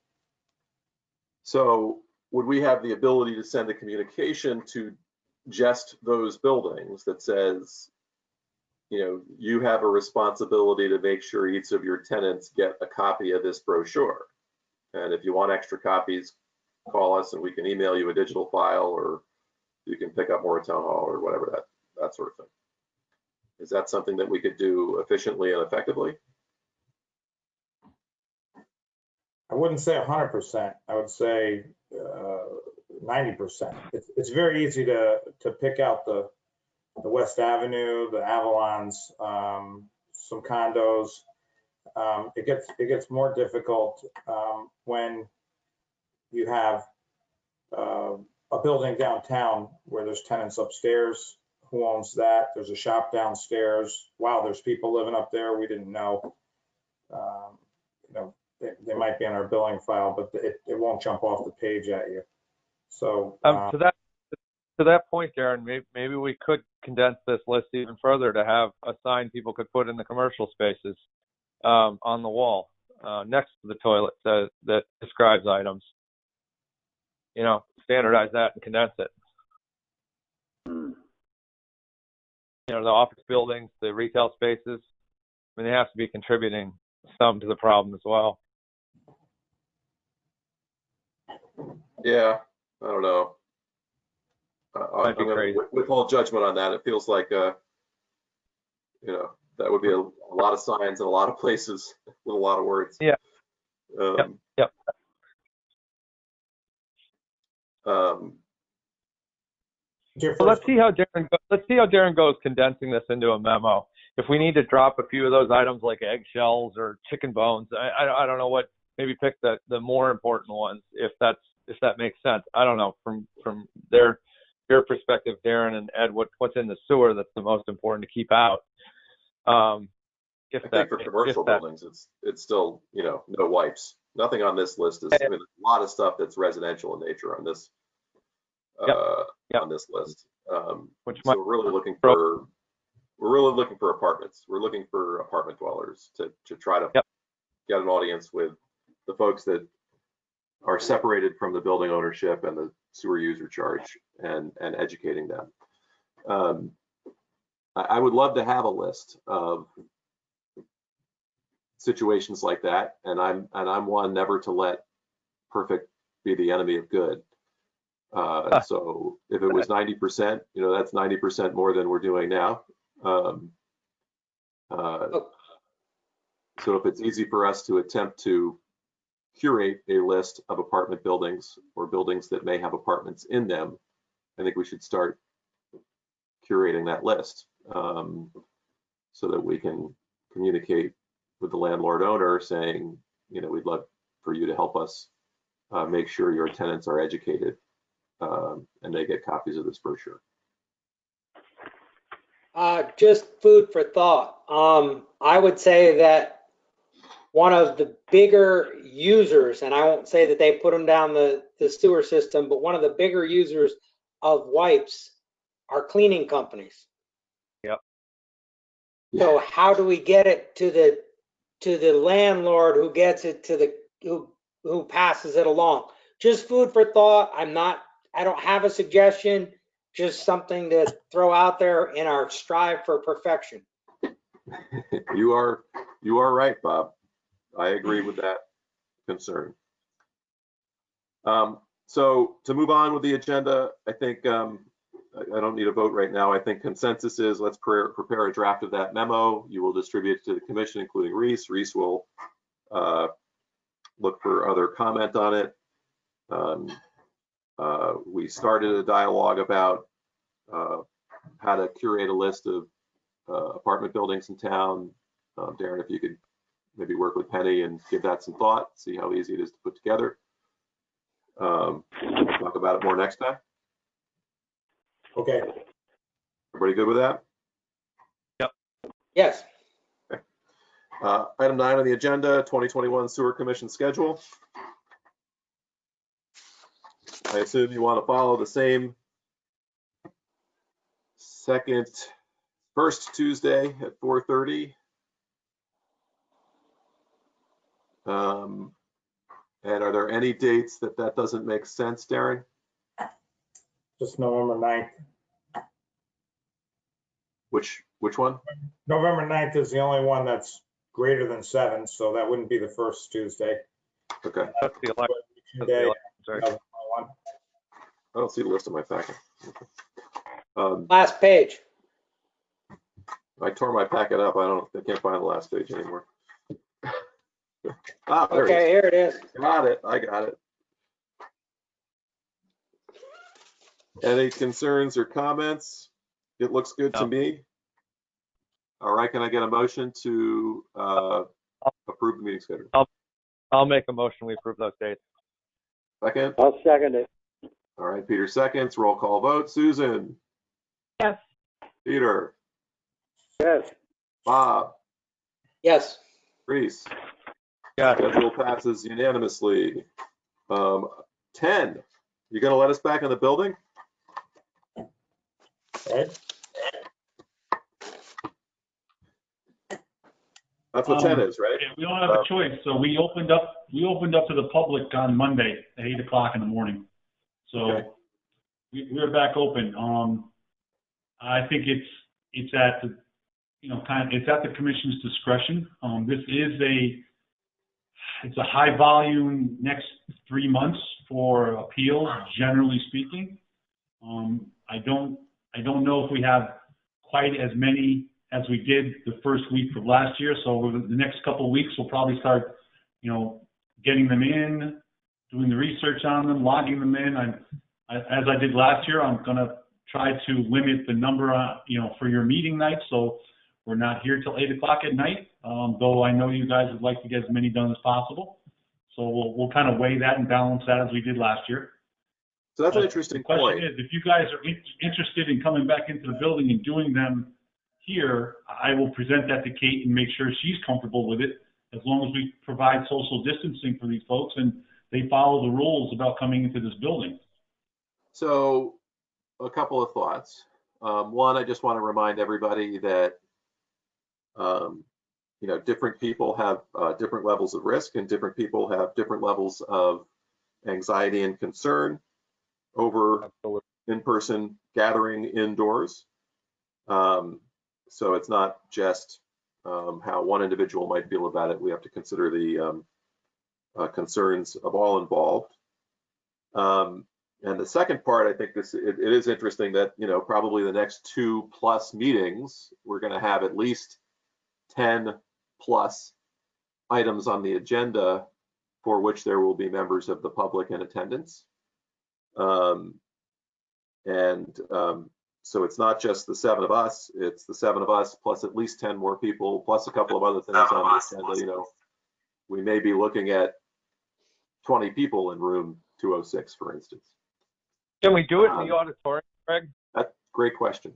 So would we have the ability to send a communication to just those buildings that says, you have a responsibility to make sure each of your tenants get a copy of this brochure. And if you want extra copies, call us and we can email you a digital file, or you can pick up more at town hall or whatever, that sort of thing. Is that something that we could do efficiently and effectively? I wouldn't say 100%. I would say 90%. It's very easy to pick out the West Avenue, the Avalons, some condos. It gets more difficult when you have a building downtown where there's tenants upstairs. Who owns that? There's a shop downstairs. Wow, there's people living up there we didn't know. You know, they might be on our billing file, but it won't jump off the page at you. So to that point, Darren, maybe we could condense this list even further to have a sign people could put in the commercial spaces on the wall next to the toilet that describes items. You know, standardize that and condense it. You know, the office buildings, the retail spaces, I mean, they have to be contributing some to the problem as well. Yeah, I don't know. I'm going to withhold judgment on that. It feels like, you know, that would be a lot of signs in a lot of places with a lot of words. Yeah. Yep. So let's see how Darren goes condensing this into a memo. If we need to drop a few of those items like eggshells or chicken bones, I don't know what. Maybe pick the more important ones if that makes sense. I don't know from your perspective, Darren and Ed, what's in the sewer that's the most important to keep out. I think for commercial buildings, it's still, you know, no wipes. Nothing on this list is. I mean, there's a lot of stuff that's residential in nature on this. On this list. So we're really looking for apartments. We're looking for apartment dwellers to try to get an audience with the folks that are separated from the building ownership and the sewer user charge and educating them. I would love to have a list of situations like that, and I'm one never to let perfect be the enemy of good. So if it was 90%, you know, that's 90% more than we're doing now. So if it's easy for us to attempt to curate a list of apartment buildings or buildings that may have apartments in them, I think we should start curating that list so that we can communicate with the landlord owner saying, you know, we'd love for you to help us make sure your tenants are educated. And they get copies of this brochure. Just food for thought. I would say that one of the bigger users, and I won't say that they put them down the sewer system, but one of the bigger users of wipes are cleaning companies. Yep. So how do we get it to the landlord who gets it to the who passes it along? Just food for thought. I don't have a suggestion, just something to throw out there in our strive for perfection. You are right, Bob. I agree with that concern. So to move on with the agenda, I think I don't need a vote right now. I think consensus is let's prepare a draft of that memo. You will distribute it to the commission, including Reese. Reese will look for other comment on it. We started a dialogue about how to curate a list of apartment buildings in town. Darren, if you could maybe work with Penny and give that some thought, see how easy it is to put together. We'll talk about it more next time. Okay. Everybody good with that? Yep. Yes. Okay. Item 9 on the agenda, 2021 Sewer Commission schedule. I assume you want to follow the same first Tuesday at 4:30. And are there any dates that doesn't make sense, Darren? Just November 9th. Which one? November 9th is the only one that's greater than 7, so that wouldn't be the first Tuesday. Okay. That's the election. Tuesday, Sorry. 2021. I don't see the list in my packet. Last page. I tore my packet up. I can't find the last page anymore. Ah, there it Okay, is. here it is. Got it. I got it. Any concerns or comments? It looks good to No. me. All right, can I get a motion to approve the meeting schedule? I'll make a motion. We approve those dates. Second? I'll second it. All right, Peter seconds. Roll call vote. Susan? Yes. Peter? Yes. Bob? Yes. Reese? Yeah. Schedule passes unanimously. 10, you gonna let us back in the building? Ed? That's what 10 is, right? We don't have a choice, so we opened up to the public on Monday at 8 o'clock in the morning. So Okay. we're back open. I think it's at the, it's at the commission's discretion. It's a high volume next 3 months for appeals, generally speaking. I don't know if we have quite as many as we did the first week of last year. So over the next couple of weeks, we'll probably start, getting them in, doing the research on them, logging them in. As I did last year, I'm going to try to limit the number, for your meeting nights. So we're not here till 8 o'clock at night, though I know you guys would like to get as many done as possible. So we'll kind of weigh that and balance that as we did last year. So that's an interesting The question point. is, if you guys are interested in coming back into the building and doing them here, I will present that to Kate and make sure she's comfortable with it, as long as we provide social distancing for these folks and they follow the rules about coming into this building. So a couple of thoughts. One, I just want to remind everybody that, different people have different levels of risk, and different people have different levels of anxiety and concern over in-person gathering indoors. So it's not just how one individual might feel about it. We have to consider the concerns of all involved. And the second part, I think it is interesting that, probably the next 2+ meetings, we're going to have at least 10+ items on the agenda for which there will be members of the public in attendance. So it's not just the 7 of us, it's the 7 of us plus at least 10 more people, plus a couple of other things on the agenda. We may be looking at 20 people in room 206, for instance. Can we do it in the auditorium, Greg? That's a great question.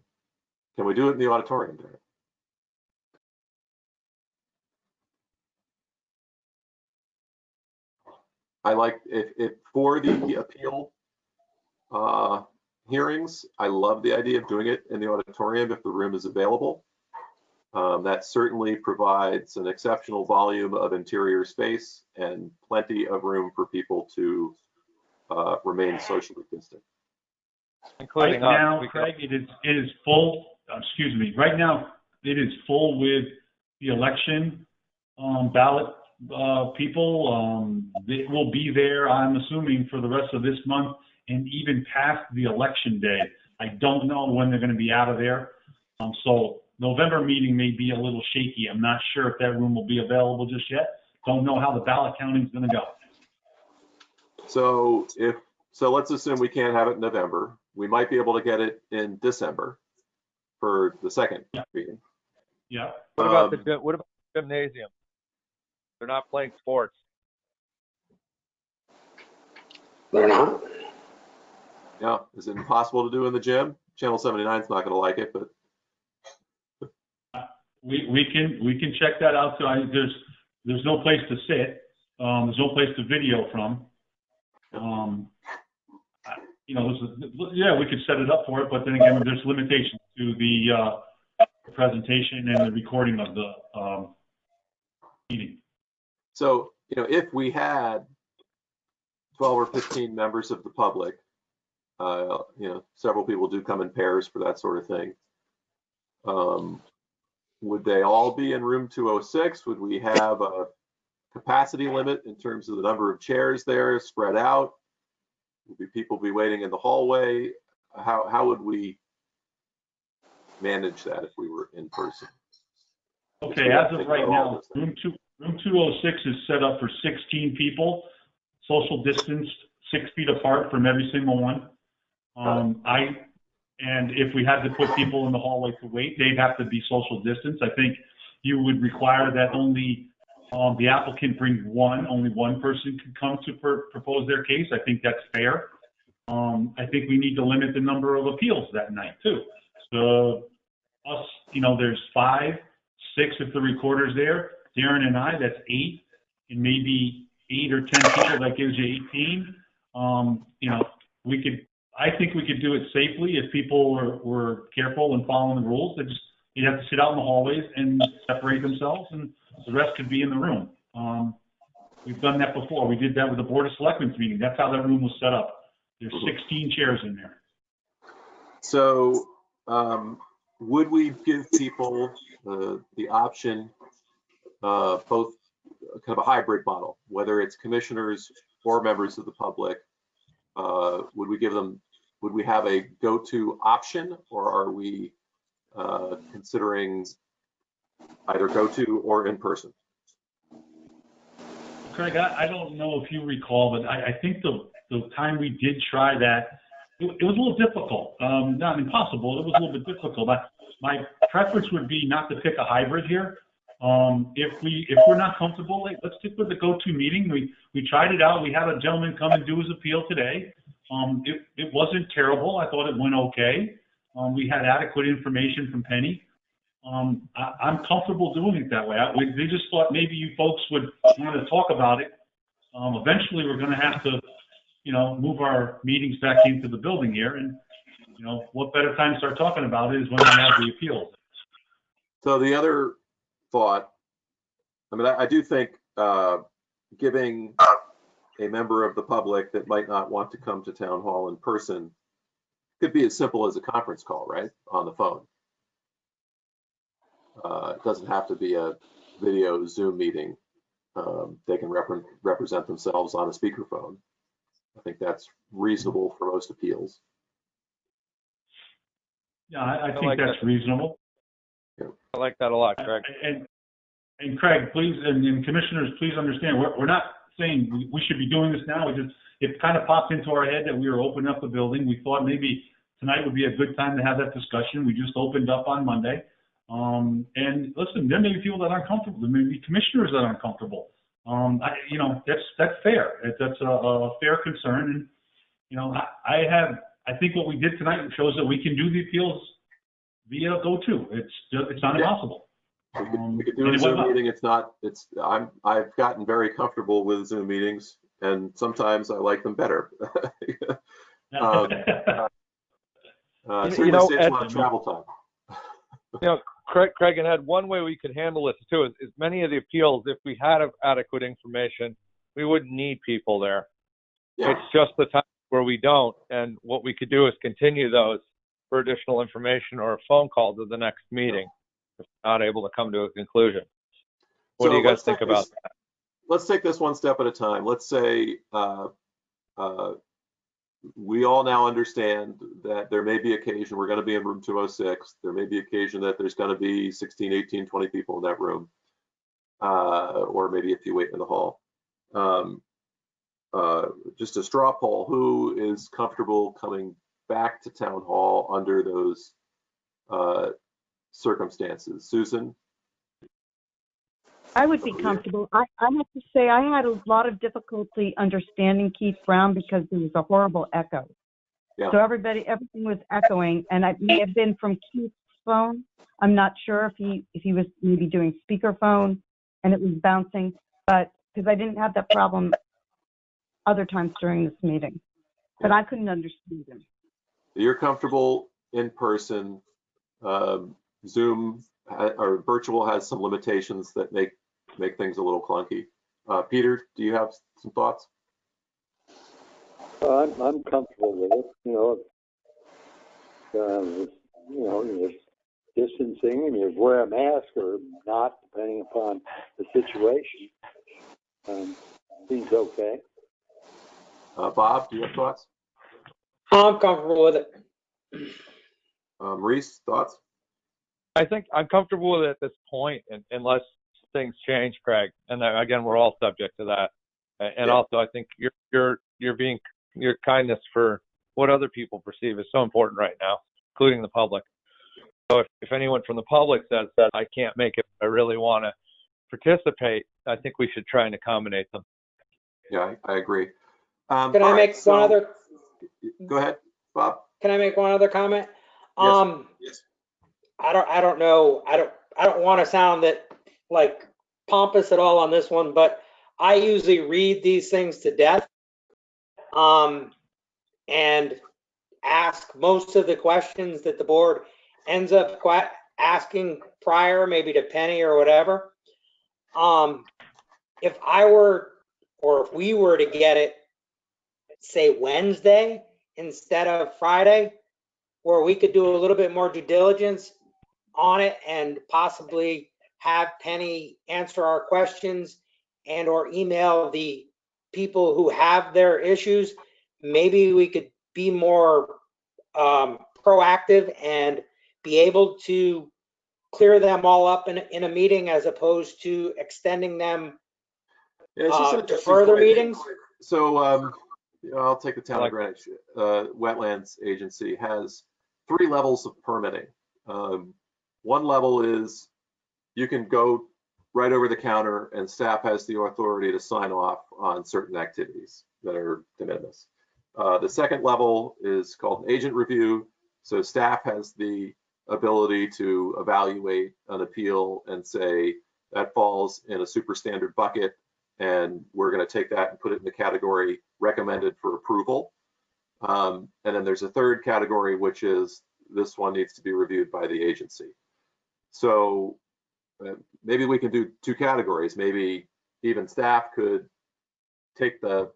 Can we do it in the auditorium, Derek? I like, if for the appeal hearings, I love the idea of doing it in the auditorium if the room is available. That certainly provides an exceptional volume of interior space and plenty of room for people to remain socially distant. Including right now, us. Craig, it is full. Excuse me. Right now, it is full with the election ballot people. They will be there, I'm assuming, for the rest of this month and even past the election day. I don't know when they're going to be out of there. So November meeting may be a little shaky. I'm not sure if that room will be available just yet. Don't know how the ballot counting is going to go. So let's assume we can't have it in November. We might be able to get it in December for the second meeting. Yeah. What about the gymnasium? They're not playing sports. They're not? Yeah, is it impossible to do in the gym? Channel 79 is not going to like it, but We can check that out. So there's no place to sit. There's no place to video from. We could set it up for it, but then again, there's limitations to the presentation and the recording of the meeting. so, if we had 12 or 15 members of the public, several people do come in pairs for that sort of thing. Would they all be in room 206? Would we have a capacity limit in terms of the number of chairs there spread out? Would people be waiting in the hallway? How would we manage that if we were in person? Okay, as of right now, Room 206 is set up for 16 people, social distanced, 6 feet apart from every single one. And if we had to put people in the hallway to wait, they'd have to be social distance. I think you would require that only the applicant bring only one person can come to propose their case. I think that's fair. I think we need to limit the number of appeals that night too. So there's 5, 6 if the recorder's there. Darren and I, that's 8, and maybe 8 or 10 people, that gives you 18. I think we could do it safely if people were careful and following the rules. You'd have to sit out in the hallways and separate themselves, and the rest could be in the room. We've done that before. We did that with the Board of Selectmen's meeting. That's how that room was set up. There's 16 chairs in there. So would we give people the option, both kind of a hybrid model, whether it's commissioners or members of the public? Would we have a go-to option, or are we considering either go-to or in person? Craig, I don't know if you recall, but I think the time we did try that, it was a little difficult. Not impossible, it was a little bit difficult. My preference would be not to pick a hybrid here. If we're not comfortable, let's stick with the go-to meeting. We tried it out. We had a gentleman come and do his appeal today. It wasn't terrible. I thought it went okay. We had adequate information from Penny. I'm comfortable doing it that way. They just thought maybe you folks would want to talk about it. Eventually, we're going to have to, move our meetings back into the building here. And, what better time to start talking about it is when we have the appeals. So the other thought, I do think giving a member of the public that might not want to come to town hall in person could be as simple as a conference call, right, on the phone. It doesn't have to be a video Zoom meeting. They can represent themselves on a speakerphone. I think that's reasonable for most appeals. Yeah, I think that's reasonable. Yeah. I like that a lot, Craig. And Craig, please, and commissioners, please understand, we're not saying we should be doing this now. It kind of popped into our head that we were opening up the building. We thought maybe tonight would be a good time to have that discussion. We just opened up on Monday. And listen, there may be people that aren't comfortable. There may be commissioners that aren't comfortable. That's fair. That's a fair concern. And, I think what we did tonight shows that we can do the appeals via go-to. It's not impossible. We could do a Zoom meeting. I've gotten very comfortable with Zoom meetings, and sometimes I like them better. Certainly saves a lot of travel time. Craig and Ed, one way we could handle this too is many of the appeals, if we had adequate information, we wouldn't need people there. Yeah. It's just the time where we don't, and what we could do is continue those for additional information or a phone call to the next meeting if we're not able to come to a conclusion. What do you guys think about that? Let's take this one step at a time. Let's say we all now understand that there may be occasion we're going to be in room 206. There may be occasion that there's going to be 16, 18, 20 people in that room, or maybe if you wait in the hall. Just a straw poll, who is comfortable coming back to town hall under those circumstances? Susan? I would be comfortable. I have to say I had a lot of difficulty understanding Keith Brown because there was a horrible echo. Yeah. So everything was echoing, and it may have been from Keith's phone. I'm not sure if he was maybe doing speakerphone and it was bouncing, but because I didn't have that problem other times during this meeting, but I couldn't understand him. You're comfortable in person. Zoom or virtual has some limitations that make things a little clunky. Peter, do you have some thoughts? I'm comfortable with it. There's distancing, and you wear a mask or not, depending upon the situation. Seems okay. Bob, do you have thoughts? I'm comfortable with it. Reese, thoughts? I think I'm comfortable with it at this point, unless things change, Craig, and again, we're all subject to that. And Yeah. also, I think your kindness for what other people perceive is so important right now, including the public. So if anyone from the public says that I can't make it, I really want to participate, I think we should try and accommodate them. Yeah, I agree. Can I make one other? Go ahead, Bob. Can I make one other comment? Yes. I don't know. I don't want to sound that like pompous at all on this one, but I usually read these things to death, and ask most of the questions that the board ends up asking prior, maybe to Penny or whatever. If I were, or if we were to get it, say Wednesday instead of Friday, where we could do a little bit more due diligence on it and possibly have Penny answer our questions and or email the people who have their issues, maybe we could be more proactive and be able to clear them all up in a meeting as opposed to extending them to further meetings. So I'll take the town of Greenwich. Wetlands Agency has 3 levels of permitting. One level is you can go right over the counter and staff has the authority to sign off on certain activities that are de minimis. The second level is called an agent review. So staff has the ability to evaluate an appeal and say that falls in a super standard bucket, and we're going to take that and put it in the category recommended for approval. And then there's a third category, which is this one needs to be reviewed by the agency. So maybe we can do 2 categories. Maybe even staff could take the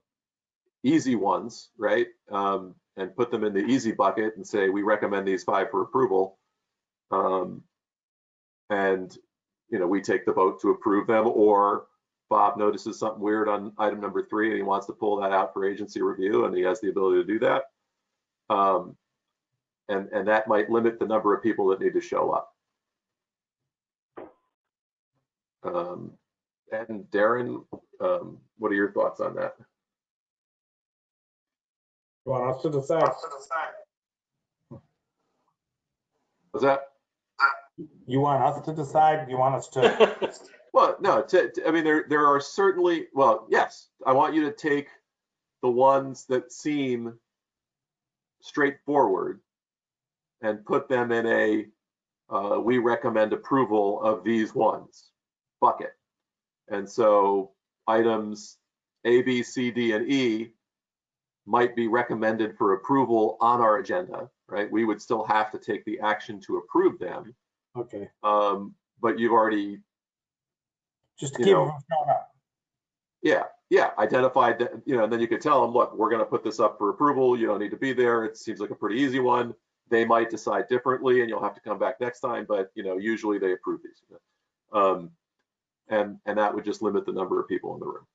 easy ones, right, and put them in the easy bucket and say we recommend these 5 for approval, and we take the vote to approve them. Or Bob notices something weird on item number 3 and he wants to pull that out for agency review, and he has the ability to do that, and that might limit the number of people that need to show up. And Darren, what are your thoughts on that? You want us to decide? Was that? You want us to decide? You want us to? Well, no, I mean, there are certainly, well, yes, I want you to take the ones that seem straightforward and put them in a, we recommend approval of these ones bucket. And so items A, B, C, D, and E might be recommended for approval on our agenda, right? We would still have to take the action to approve them. Okay. But you've already just to keep them from showing up. Yeah, identified that, and then you could tell them, look, we're going to put this up for approval. You don't need to be there. It seems like a pretty easy one. They might decide differently, and you'll have to come back next time. But usually they approve these, and that would just limit the number of people in the room.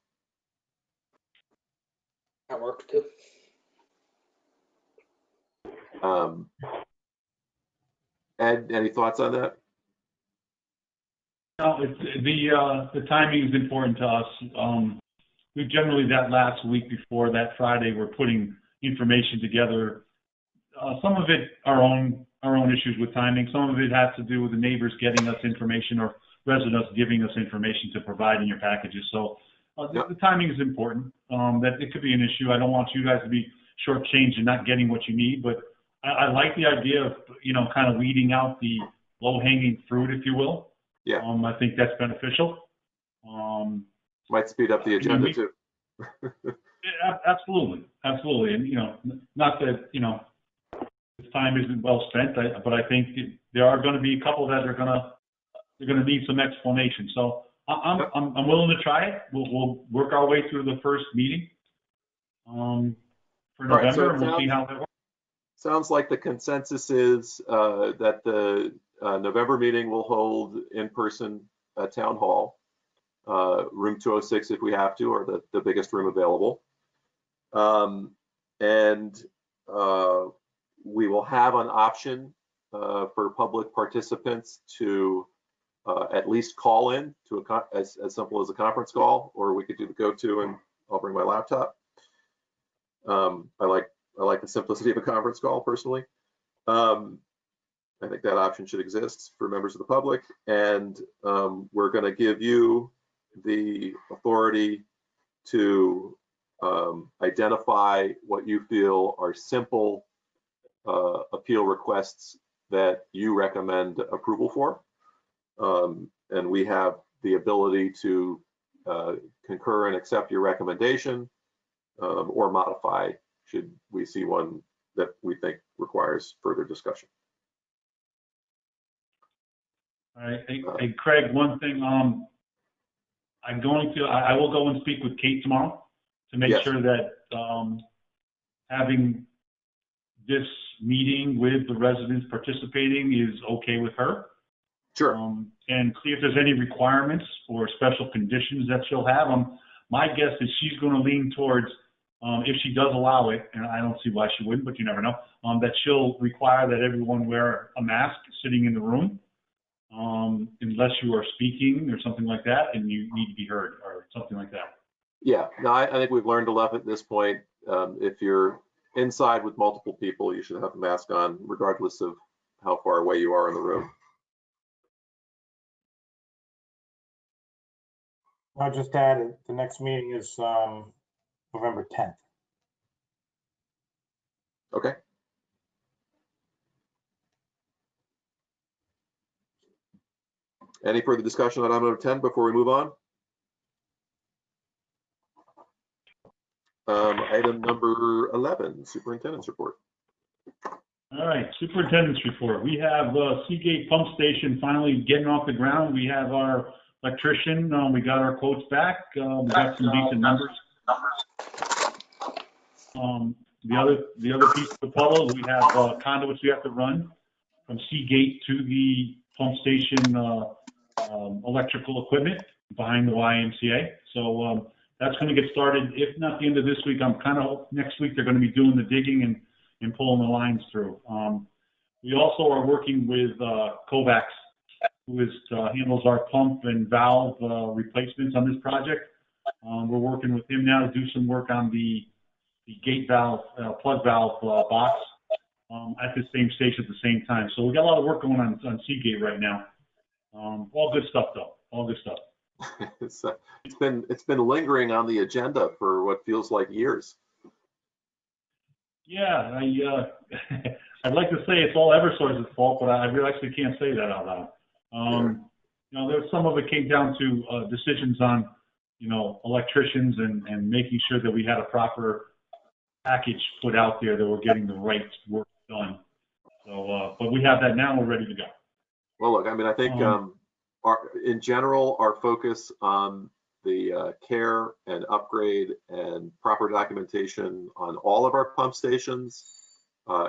That works too. Ed, any thoughts on that? No, the timing is important to us. We generally, that last week before that Friday, we're putting information together. Some of it our own issues with timing. Some of it has to do with the neighbors getting us information or residents giving us information to provide in your packages. So the timing is important. That it could be an issue. I don't want you guys to be shortchanged and not getting what you need, but I like the idea of kind of weeding out the low-hanging fruit, if you will. Yeah. I think that's beneficial. Might speed up the agenda too. Absolutely. And not that this time isn't well spent, but I think there are going to be a couple that are going to need some explanation. So I'm willing to try it. We'll work our way through the first meeting for November, right, so and we'll see how that works. Sounds like the consensus is that the November meeting will hold in person at Town Hall, room 206 if we have to, or the biggest room available. And we will have an option for public participants to at least call in to as simple as a conference call, or we could do the go-to and I'll bring my laptop. I like the simplicity of a conference call personally. I think that option should exist for members of the public, and we're going to give you the authority to identify what you feel are simple appeal requests that you recommend approval for. And we have the ability to concur and accept your recommendation or modify should we see one that we think requires further discussion. All right, hey Craig, one thing, I will go and speak with Kate tomorrow to make sure that having this meeting with the residents participating is okay with her. Sure. And see if there's any requirements or special conditions that she'll have. My guess is she's going to lean towards, if she does allow it, and I don't see why she wouldn't, but you never know, that she'll require that everyone wear a mask sitting in the room, unless you are speaking or something like that, and you need to be heard or something like that. Yeah, no, I think we've learned a lot at this point. If you're inside with multiple people, you should have a mask on, regardless of how far away you are in the room. I'll just add, the next meeting is November 10th. Okay. Any further discussion on item number 10 before we move on? Item number 11, Superintendent's Report. All right, Superintendent's Report. We have Seagate Pump Station finally getting off the ground. We have our electrician. We got our quotes back. We got some decent numbers. The other piece of the puzzle is we have conduits we have to run from Seagate to the pump station electrical equipment behind the YMCA. So that's going to get started, if not the end of this week. I'm kind of next week they're going to be doing the digging and pulling the lines through. We also are working with Kovacs, who handles our pump and valve replacements on this project. We're working with him now to do some work on the gate valve, plug valve box at the same station at the same time. So we got a lot of work going on Seagate right now. All good stuff though, all good stuff. It's been lingering on the agenda for what feels like years. Yeah, I'd like to say it's all Eversource's fault, but I really actually can't say that out loud. You know, there's some of it came down to decisions on, you know, electricians and making sure that we had a proper package put out there that we're getting the right work done. So, but we have that now. We're ready to go. Well, look, I mean, I think in general, our focus on the care and upgrade and proper documentation on all of our pump stations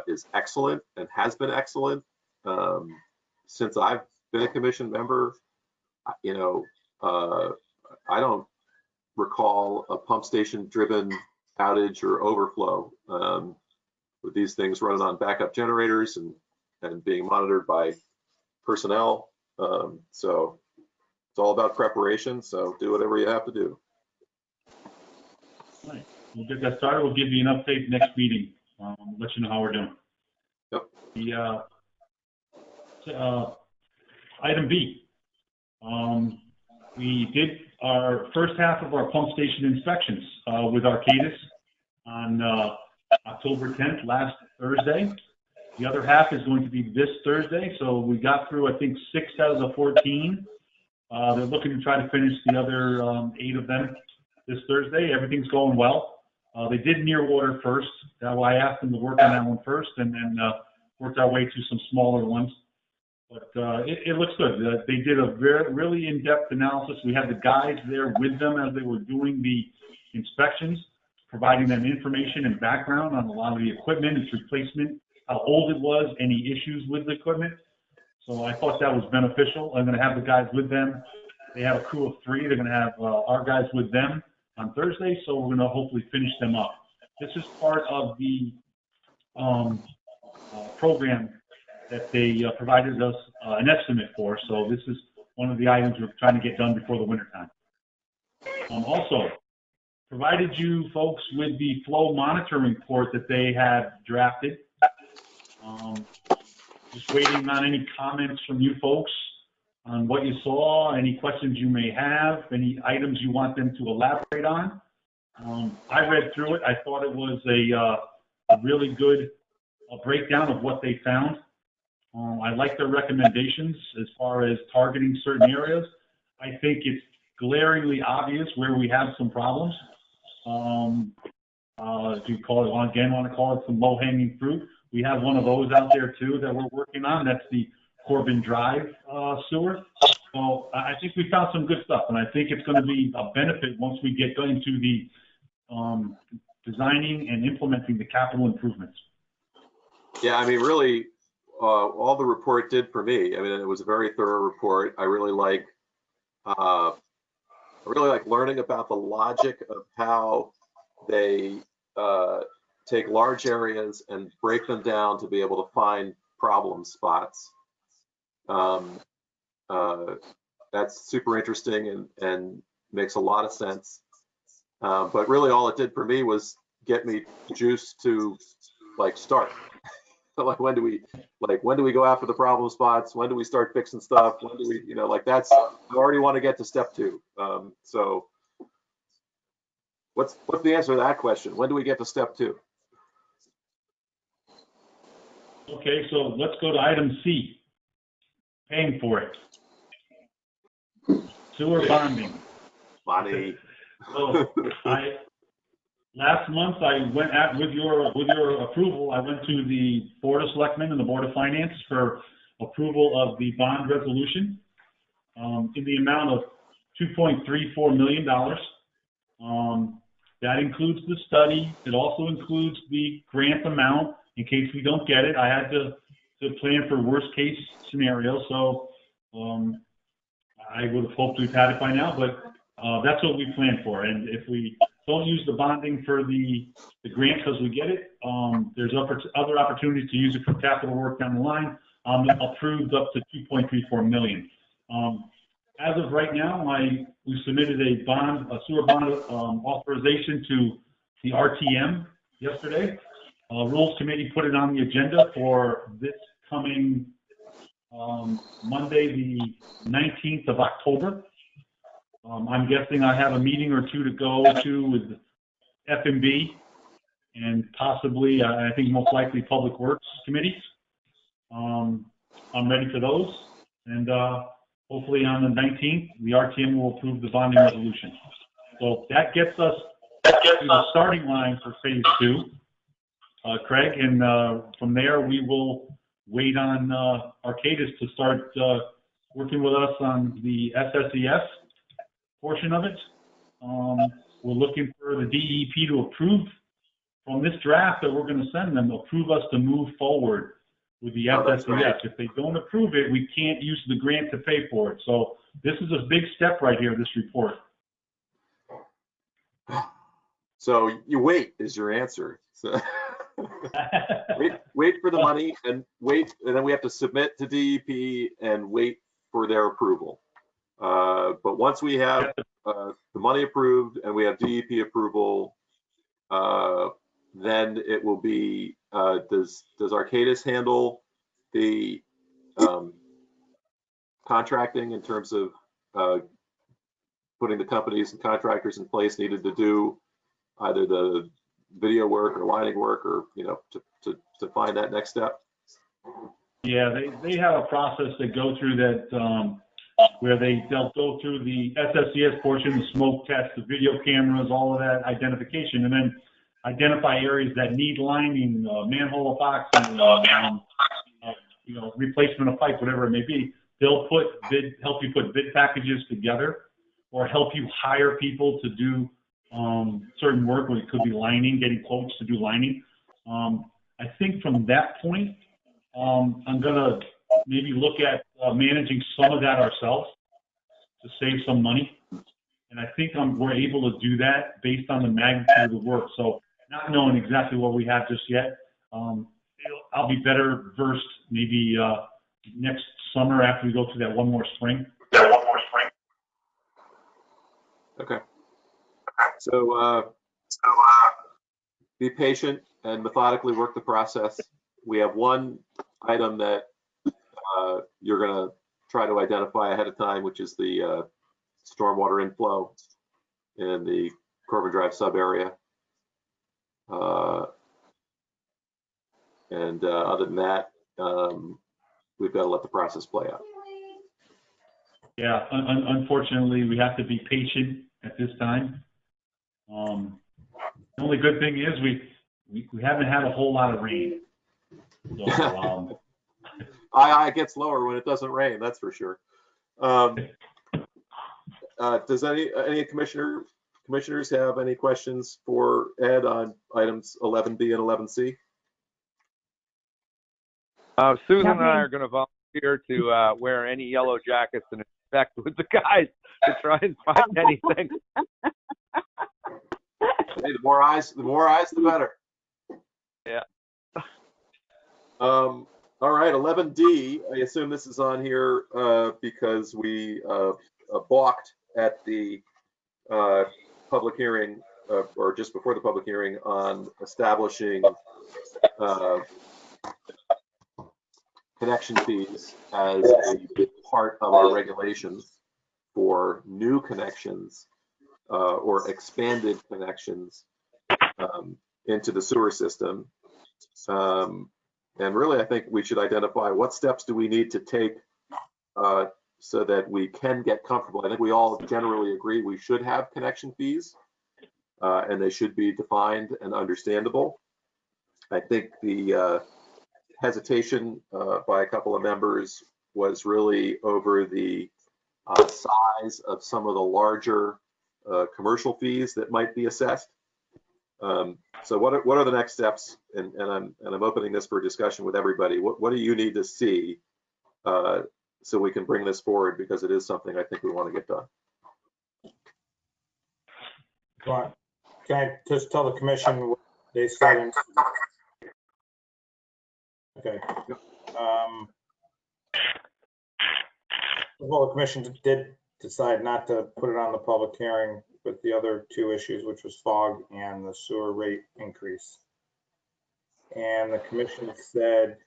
is excellent and has been excellent. Since I've been a commission member, you know, I don't recall a pump station driven outage or overflow with these things running on backup generators and being monitored by personnel. So it's all about preparation. So do whatever you have to do. All right. We'll get that started. We'll give you an update next meeting. Let you know how we're doing. Yep. The item B. We did our first half of our pump station inspections with Arcadis on October 10th, last Thursday. The other half is going to be this Thursday. So we got through, I think, 6 out of the 14. They're looking to try to finish the other 8 of them this Thursday. Everything's going well. They did near water first. I asked them to work on that one first and then worked our way to some smaller ones. But it looks good. They did a really in-depth analysis. We had the guys there with them as they were doing the inspections, providing them information and background on a lot of the equipment, its replacement, how old it was, any issues with the equipment. So I thought that was beneficial. I'm going to have the guys with them. They have a crew of 3. They're going to have our guys with them on Thursday, so we're going to hopefully finish them up. This is part of the program that they provided us an estimate for. So this is one of the items we're trying to get done before the winter time. Also, provided you folks with the flow monitoring report that they have drafted. Just waiting on any comments from you folks on what you saw, any questions you may have, any items you want them to elaborate on. I read through it. I thought it was a really good breakdown of what they found. I like their recommendations as far as targeting certain areas. I think it's glaringly obvious where we have some problems. If you call it, again, want to call it some low-hanging fruit. We have one of those out there too that we're working on. That's the Corbin Drive sewer. So I think we found some good stuff, and I think it's going to be a benefit once we get into the designing and implementing the capital improvements. Yeah, I mean, really, all the report did for me. I mean, it was a very thorough report. I really like learning about the logic of how they take large areas and break them down to be able to find problem spots. That's super interesting and makes a lot of sense. But really all it did for me was get me juiced to start. Like when do we go after the problem spots? When do we start fixing stuff? When do we, that's, I already want to get to step 2. So what's the answer to that question? When do we get to step 2? Okay, so let's go to item C, paying for it. Sewer bonding. Money. So last month I went with your approval, I went to the Board of Selectmen and the Board of Finance for approval of the bond resolution in the amount of $2.34 million. That includes the study. It also includes the grant amount in case we don't get it. I had to plan for worst case scenario. So I would have hoped we've had it by now, but that's what we planned for. And if we don't use the bonding for the grant because we get it, there's other opportunities to use it for capital work down the line. Approved up to $2.34 million. As of right now, we submitted a sewer bond authorization to the RTM yesterday. Rules Committee put it on the agenda for this coming Monday, the 19th of October. I'm guessing I have a meeting or two to go to with F&B and possibly, I think most likely Public Works committees. I'm ready for those. And hopefully on the 19th, the RTM will approve the bonding resolution. So that gets us to the starting line for phase 2, Craig, and from there we will wait on Arcadis to start working with us on the SSES portion of it. We're looking for the DEP to approve from this draft that we're going to send them, approve us to move forward with the SSES. Right. If they don't approve it, we can't use the grant to pay for it. So this is a big step right here, this report. So you wait is your answer. So wait for the money and then we have to submit to DEP and wait for their approval. But once we have the money approved and we have DEP approval, then it will be, does Arcadis handle the contracting in terms of putting the companies and contractors in place needed to do either the video work or lining work or, to find that next step? Yeah, they have a process they go through that where they'll go through the SSES portion, the smoke test, the video cameras, all of that identification, and then identify areas that need lining, manhole epoxy, replacement of pipe, whatever it may be. They'll help you put bid packages together or help you hire people to do certain work, where it could be lining, getting quotes to do lining. I think from that point, I'm going to maybe look at managing some of that ourselves to save some money. And I think we're able to do that based on the magnitude of the work. So not knowing exactly what we have just yet, I'll be better versed maybe next summer after we go through that one more spring. And Okay. So be patient and methodically work the process. We have one item that you're going to try to identify ahead of time, which is the stormwater inflow in the Corbin Drive sub area. And other than that, we've got to let the process play out. Yeah, unfortunately, we have to be patient at this time. The only good thing is we haven't had a whole lot of rain. So, It gets lower when it doesn't rain, that's for sure. Does any commissioners have any questions for Ed on items 11B and 11C? Susan and I are going to volunteer to wear any yellow jackets and inspect with the guys to try and find anything. Hey, the more eyes, the better. Yeah. All right, 11D, I assume this is on here because we balked at the public hearing or just before the public hearing on establishing connection fees as a part of our regulations for new connections or expanded connections into the sewer system. And really, I think we should identify what steps do we need to take so that we can get comfortable. I think we all generally agree we should have connection fees and they should be defined and understandable. I think the hesitation by a couple of members was really over the size of some of the larger commercial fees that might be assessed. So what are the next steps? And I'm opening this for discussion with everybody. What do you need to see so we can bring this forward, because it is something I think we want to get done. Right. Can I just tell the commission what they said? Okay. Well, the commission did decide not to put it on the public hearing with the other two issues, which was fog and the sewer rate increase. And the commission said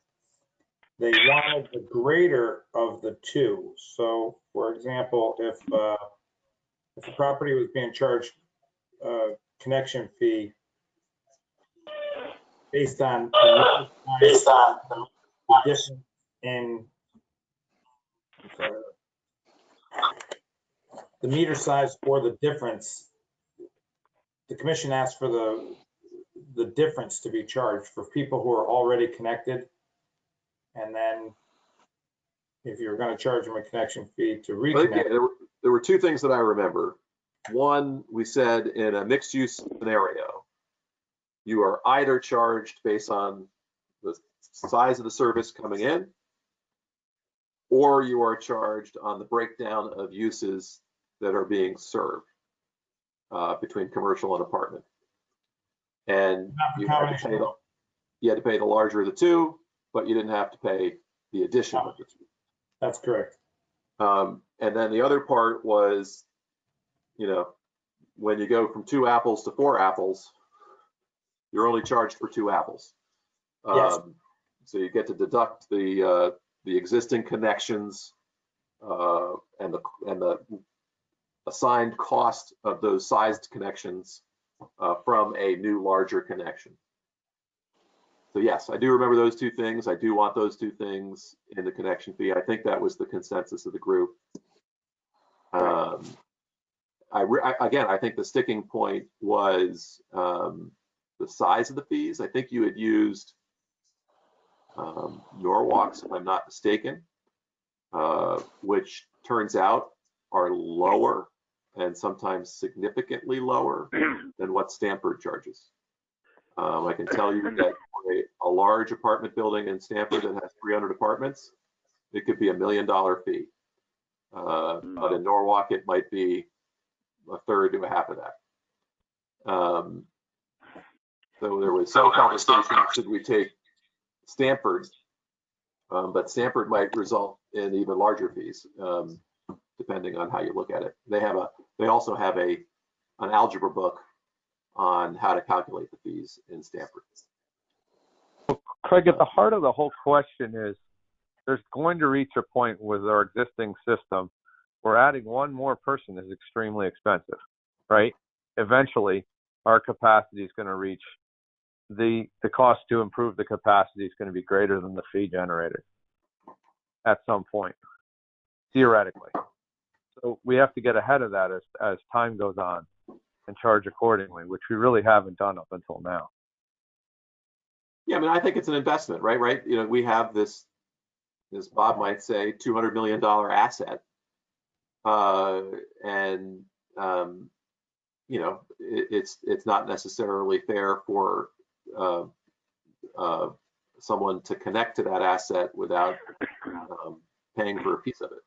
they wanted the greater of the two. So, for example, if the property was being charged a connection fee based on the difference in the meter size or the difference, the commission asked for the difference to be charged for people who are already connected. And then if you're going to charge them a connection fee to reconnect. There were two things that I remember. One, we said in a mixed use scenario, you are either charged based on the size of the service coming in, or you are charged on the breakdown of uses that are being served between commercial and apartment. And you had to pay the larger of the two, but you didn't have to pay the addition of the two. That's correct. And then the other part was, you know, when you go from 2 apples to 4 apples, you're only charged for 2 apples. Yes. So you get to deduct the existing connections and the assigned cost of those sized connections from a new larger connection. So yes, I do remember those two things. I do want those two things in the connection fee. I think that was the consensus of the group. Again, I think the sticking point was the size of the fees. I think you had used Norwalk's, if I'm not mistaken, which turns out are lower and sometimes significantly lower than what Stamford charges. I can tell you that for a large apartment building in Stamford that has 300 apartments, it could be $1 million fee. But in Norwalk, it might be a third to a half of that. So there was some conversation, should we take Stamford? But Stamford might result in even larger fees, depending on how you look at it. They also have an algebra book on how to calculate the fees in Stanford. Craig, at the heart of the whole question is there's going to reach a point with our existing system where adding one more person is extremely expensive, right? Eventually, our capacity is going to reach the cost to improve the capacity is going to be greater than the fee generated at some point, theoretically. So we have to get ahead of that as time goes on and charge accordingly, which we really haven't done up until now. Yeah, I mean, I think it's an investment, right? You know, we have this, as Bob might say, $200 million asset. You know, it's not necessarily fair for someone to connect to that asset without paying for a piece of it.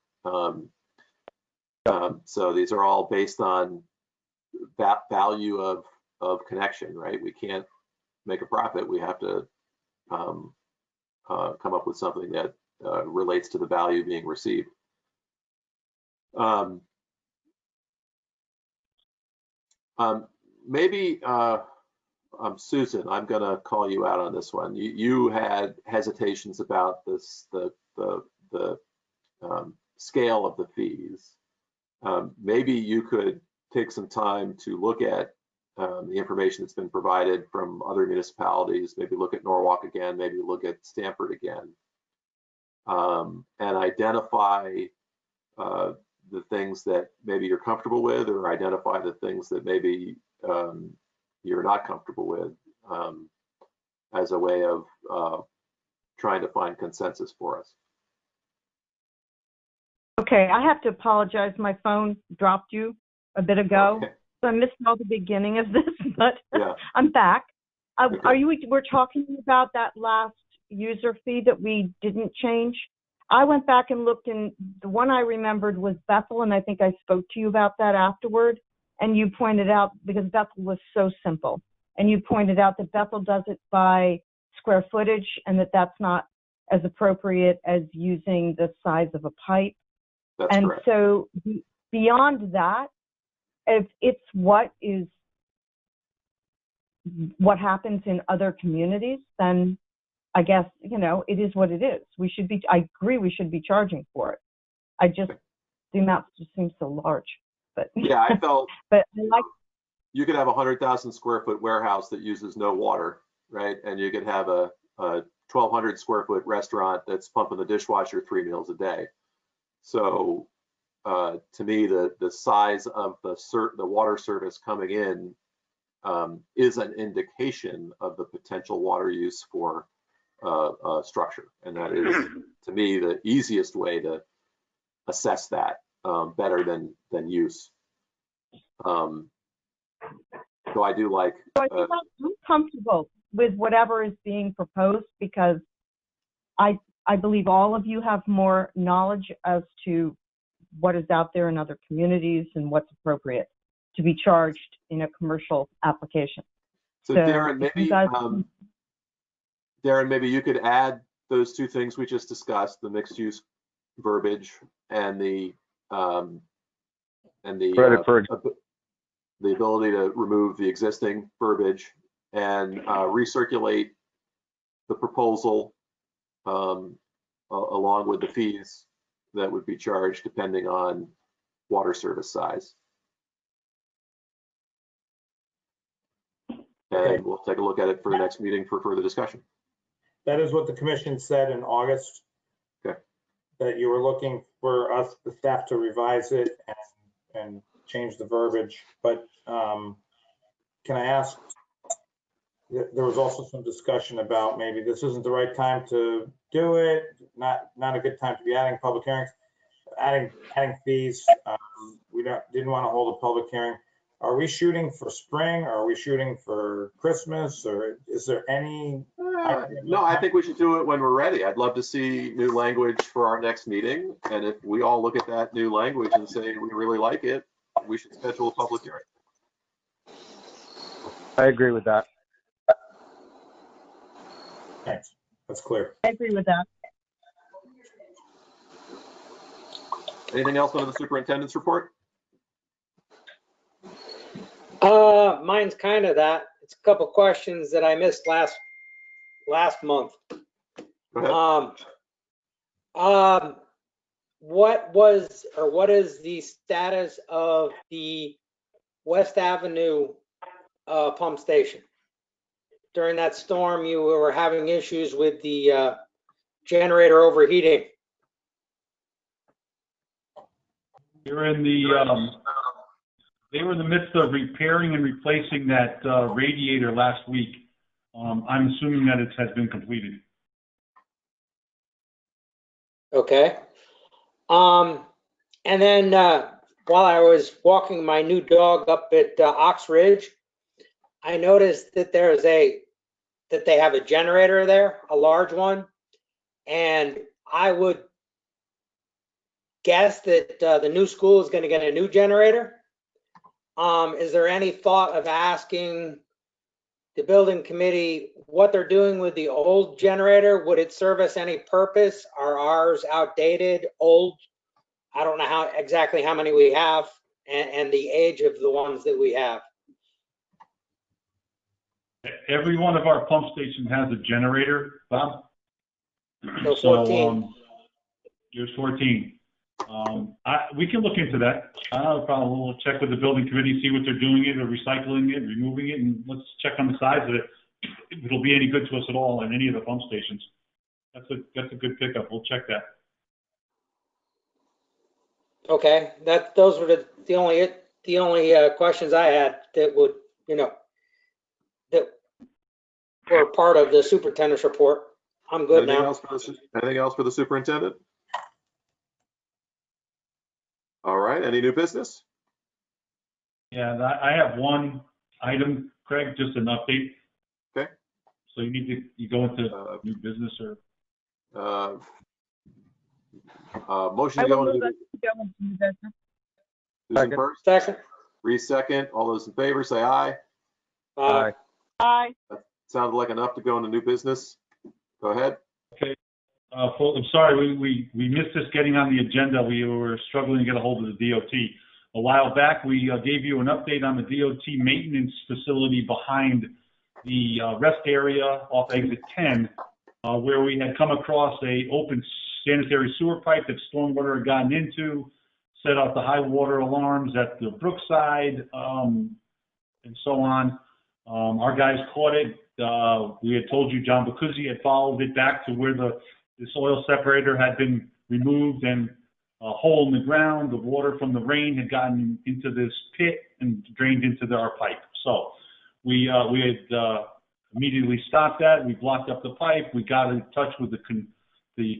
So these are all based on that value of connection, right? We can't make a profit. We have to come up with something that relates to the value being received. Maybe Susan, I'm going to call you out on this one. You had hesitations about this, the scale of the fees. Maybe you could take some time to look at the information that's been provided from other municipalities, maybe look at Norwalk again, maybe look at Stanford again, and identify the things that maybe you're comfortable with, or identify the things that maybe you're not comfortable with, as a way of trying to find consensus for us. Okay, I have to apologize. My phone dropped you a bit ago, Okay. so I missed all the beginning of this, but Yeah. I'm back. Okay. We're talking about that last user fee that we didn't change? I went back and looked, and the one I remembered was Bethel, and I think I spoke to you about that afterward. And you pointed out, because Bethel was so simple, and you pointed out that Bethel does it by square footage, and that's not as appropriate as using the size of a pipe. That's and correct. So beyond that, if it's what happens in other communities, then I guess, you know, it is what it is. I agree we should be charging for it. I just, the amount just seems so large. But Yeah, I felt but I like, you could have a 100,000 square foot warehouse that uses no water, right? And you could have a 1,200 square foot restaurant that's pumping the dishwasher 3 meals a day. So to me, the size of the water service coming in is an indication of the potential water use for structure. And that is, to me, the easiest way to assess that, better than use. So I do like. so I think I'm comfortable with whatever is being proposed, because I believe all of you have more knowledge as to what is out there in other communities and what's appropriate to be charged in a commercial application. So Darren, maybe you could add those two things we just discussed: the mixed use verbiage and the ability to remove the existing verbiage, and recirculate the proposal along with the fees that would be charged depending on water service size. And we'll take a look at it for the next meeting for further discussion. That is what the commission said in August. Okay. That you were looking for us, the staff, to revise it and change the verbiage. But can I ask, there was also some discussion about maybe this isn't the right time to do it, not a good time to be adding public hearings, adding fees. We didn't want to hold a public hearing. Are we shooting for spring? Or are we shooting for Christmas? Or is there any? No, I think we should do it when we're ready. I'd love to see new language for our next meeting. And if we all look at that new language and say we really like it, we should schedule a public hearing. I agree with that. Thanks. That's clear. I agree with that. Anything else under the superintendent's report? Mine's kind of that. It's a couple questions that I missed last month. Go ahead. What is the status of the West Avenue pump station? During that storm, you were having issues with the generator overheating. They were in the midst of repairing and replacing that radiator last week. I'm assuming that it has been completed. Okay. And then while I was walking my new dog up at Ox Ridge, I noticed that they have a generator there, a large one, and I would guess that the new school is going to get a new generator. Is there any thought of asking the building committee what they're doing with the old generator? Would it service any purpose? Are ours outdated, old? I don't know exactly how many we have and the age of the ones that we have. Every one of our pump stations has a generator, Bob. So 14. There's 14. We can look into that. Probably we'll check with the building committee, see what they're doing it, or recycling it, removing it, and let's check on the size of it. If it'll be any good to us at all in any of the pump stations. That's a good pickup. We'll check that. Okay, those were the only questions I had that would, that were part of the superintendent's report. I'm good now. Anything else for the superintendent? All right, any new business? Yeah, I have one item, Craig, just an update. Okay. So you go into new business or? Motion to go into new business. Susan first? Second. Reese second. All those in favor say aye. Aye. Aye. That sounded like enough to go into new business. Go ahead. Okay. I'm sorry, we missed this getting on the agenda. We were struggling to get a hold of the DOT. A while back, we gave you an update on the DOT maintenance facility behind the rest area off exit 10, where we had come across a open sanitary sewer pipe that stormwater had gotten into, set off the high water alarms at the Brookside, and so on. Our guys caught it. We had told you John Bacuzzi had followed it back to where this oil separator had been removed, and a hole in the ground. The water from the rain had gotten into this pit and drained into our pipe. So we had immediately stopped that. We blocked up the pipe. We got in touch with the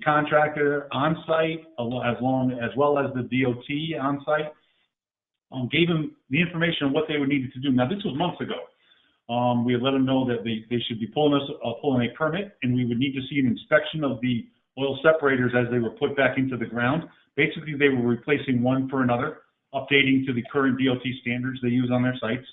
contractor on site, as well as the DOT on site. Gave them the information on what they would need to do. Now, this was months ago. We had let them know that they should be pulling a permit, and we would need to see an inspection of the oil separators as they were put back into the ground. Basically, they were replacing one for another, updating to the current DOT standards they use on their sites.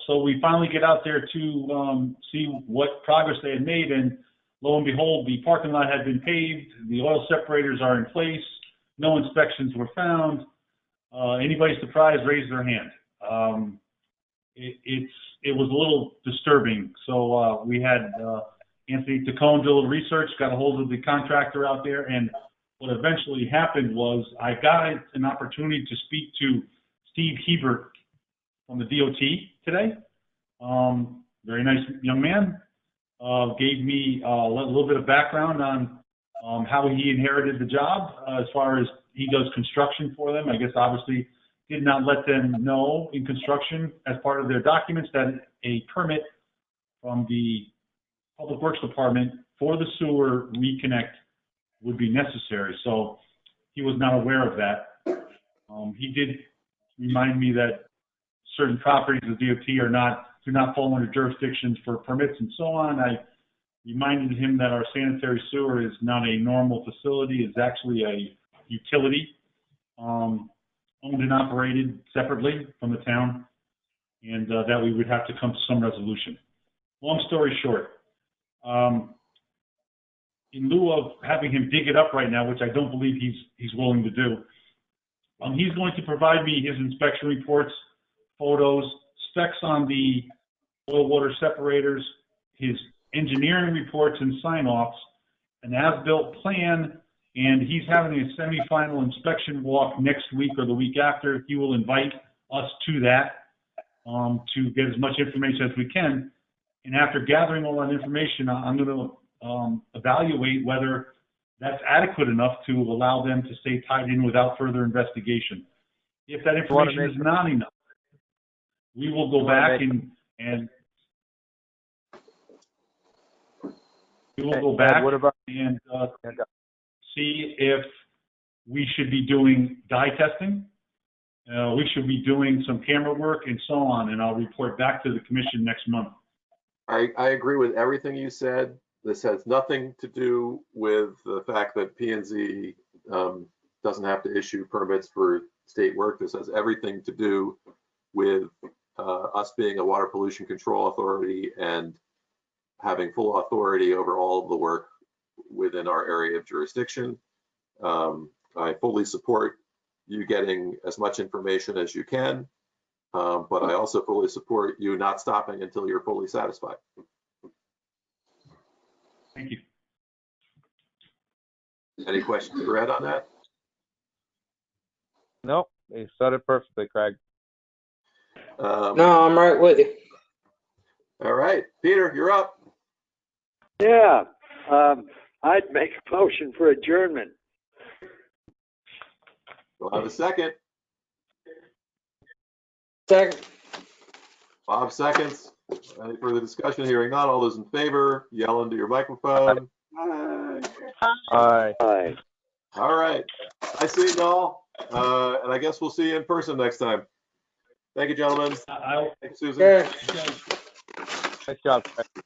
So we finally get out there to see what progress they had made, and lo and behold, the parking lot had been paved, the oil separators are in place, no inspections were found. Anybody surprised, raise their hand. It was a little disturbing. So we had Anthony Tacone do a little research, got a hold of the contractor out there, and what eventually happened was I got an opportunity to speak to Steve Hebert from the DOT today. Very nice young man. Gave me a little bit of background on how he inherited the job as far as he does construction for them. I guess obviously did not let them know in construction as part of their documents that a permit from the Public Works Department for the sewer reconnect would be necessary. So he was not aware of that. He did remind me that certain properties of DOT do not fall under jurisdictions for permits and so on. I reminded him that our sanitary sewer is not a normal facility. It's actually a utility, owned and operated separately from the town, and that we would have to come to some resolution. Long story short, in lieu of having him dig it up right now, which I don't believe he's willing to do, he's going to provide me his inspection reports, photos, specs on the oil water separators, his engineering reports and sign-offs, an as-built plan, and he's having a semi-final inspection walk next week or the week after. He will invite us to that to get as much information as we can. And after gathering all that information, I'm going to evaluate whether that's adequate enough to allow them to stay tied in without further investigation. If that information is not enough, we will go back and we will go back and see if we should be doing dye testing. We should be doing some camera work and so on, and I'll report back to the commission next month. I agree with everything you said. This has nothing to do with the fact that P&Z doesn't have to issue permits for state work. This has everything to do with us being a water pollution control authority and having full authority over all of the work within our area of jurisdiction. I fully support you getting as much information as you can, but I also fully support you not stopping until you're fully satisfied. Thank you. Any questions for Ed on that? No, you said it perfectly, Craig. No, I'm right with you. All right, Peter, you're up. Yeah, I'd make a motion for adjournment. We'll have a second. Second. Bob seconds. Any further discussion? Hearing none. All those in favor, yell into your microphone. Aye. Aye. Aye. All right. I see you all. And I guess we'll see you in person next time. Thank you, gentlemen. Thank you, Susan. Okay. Nice job, Craig.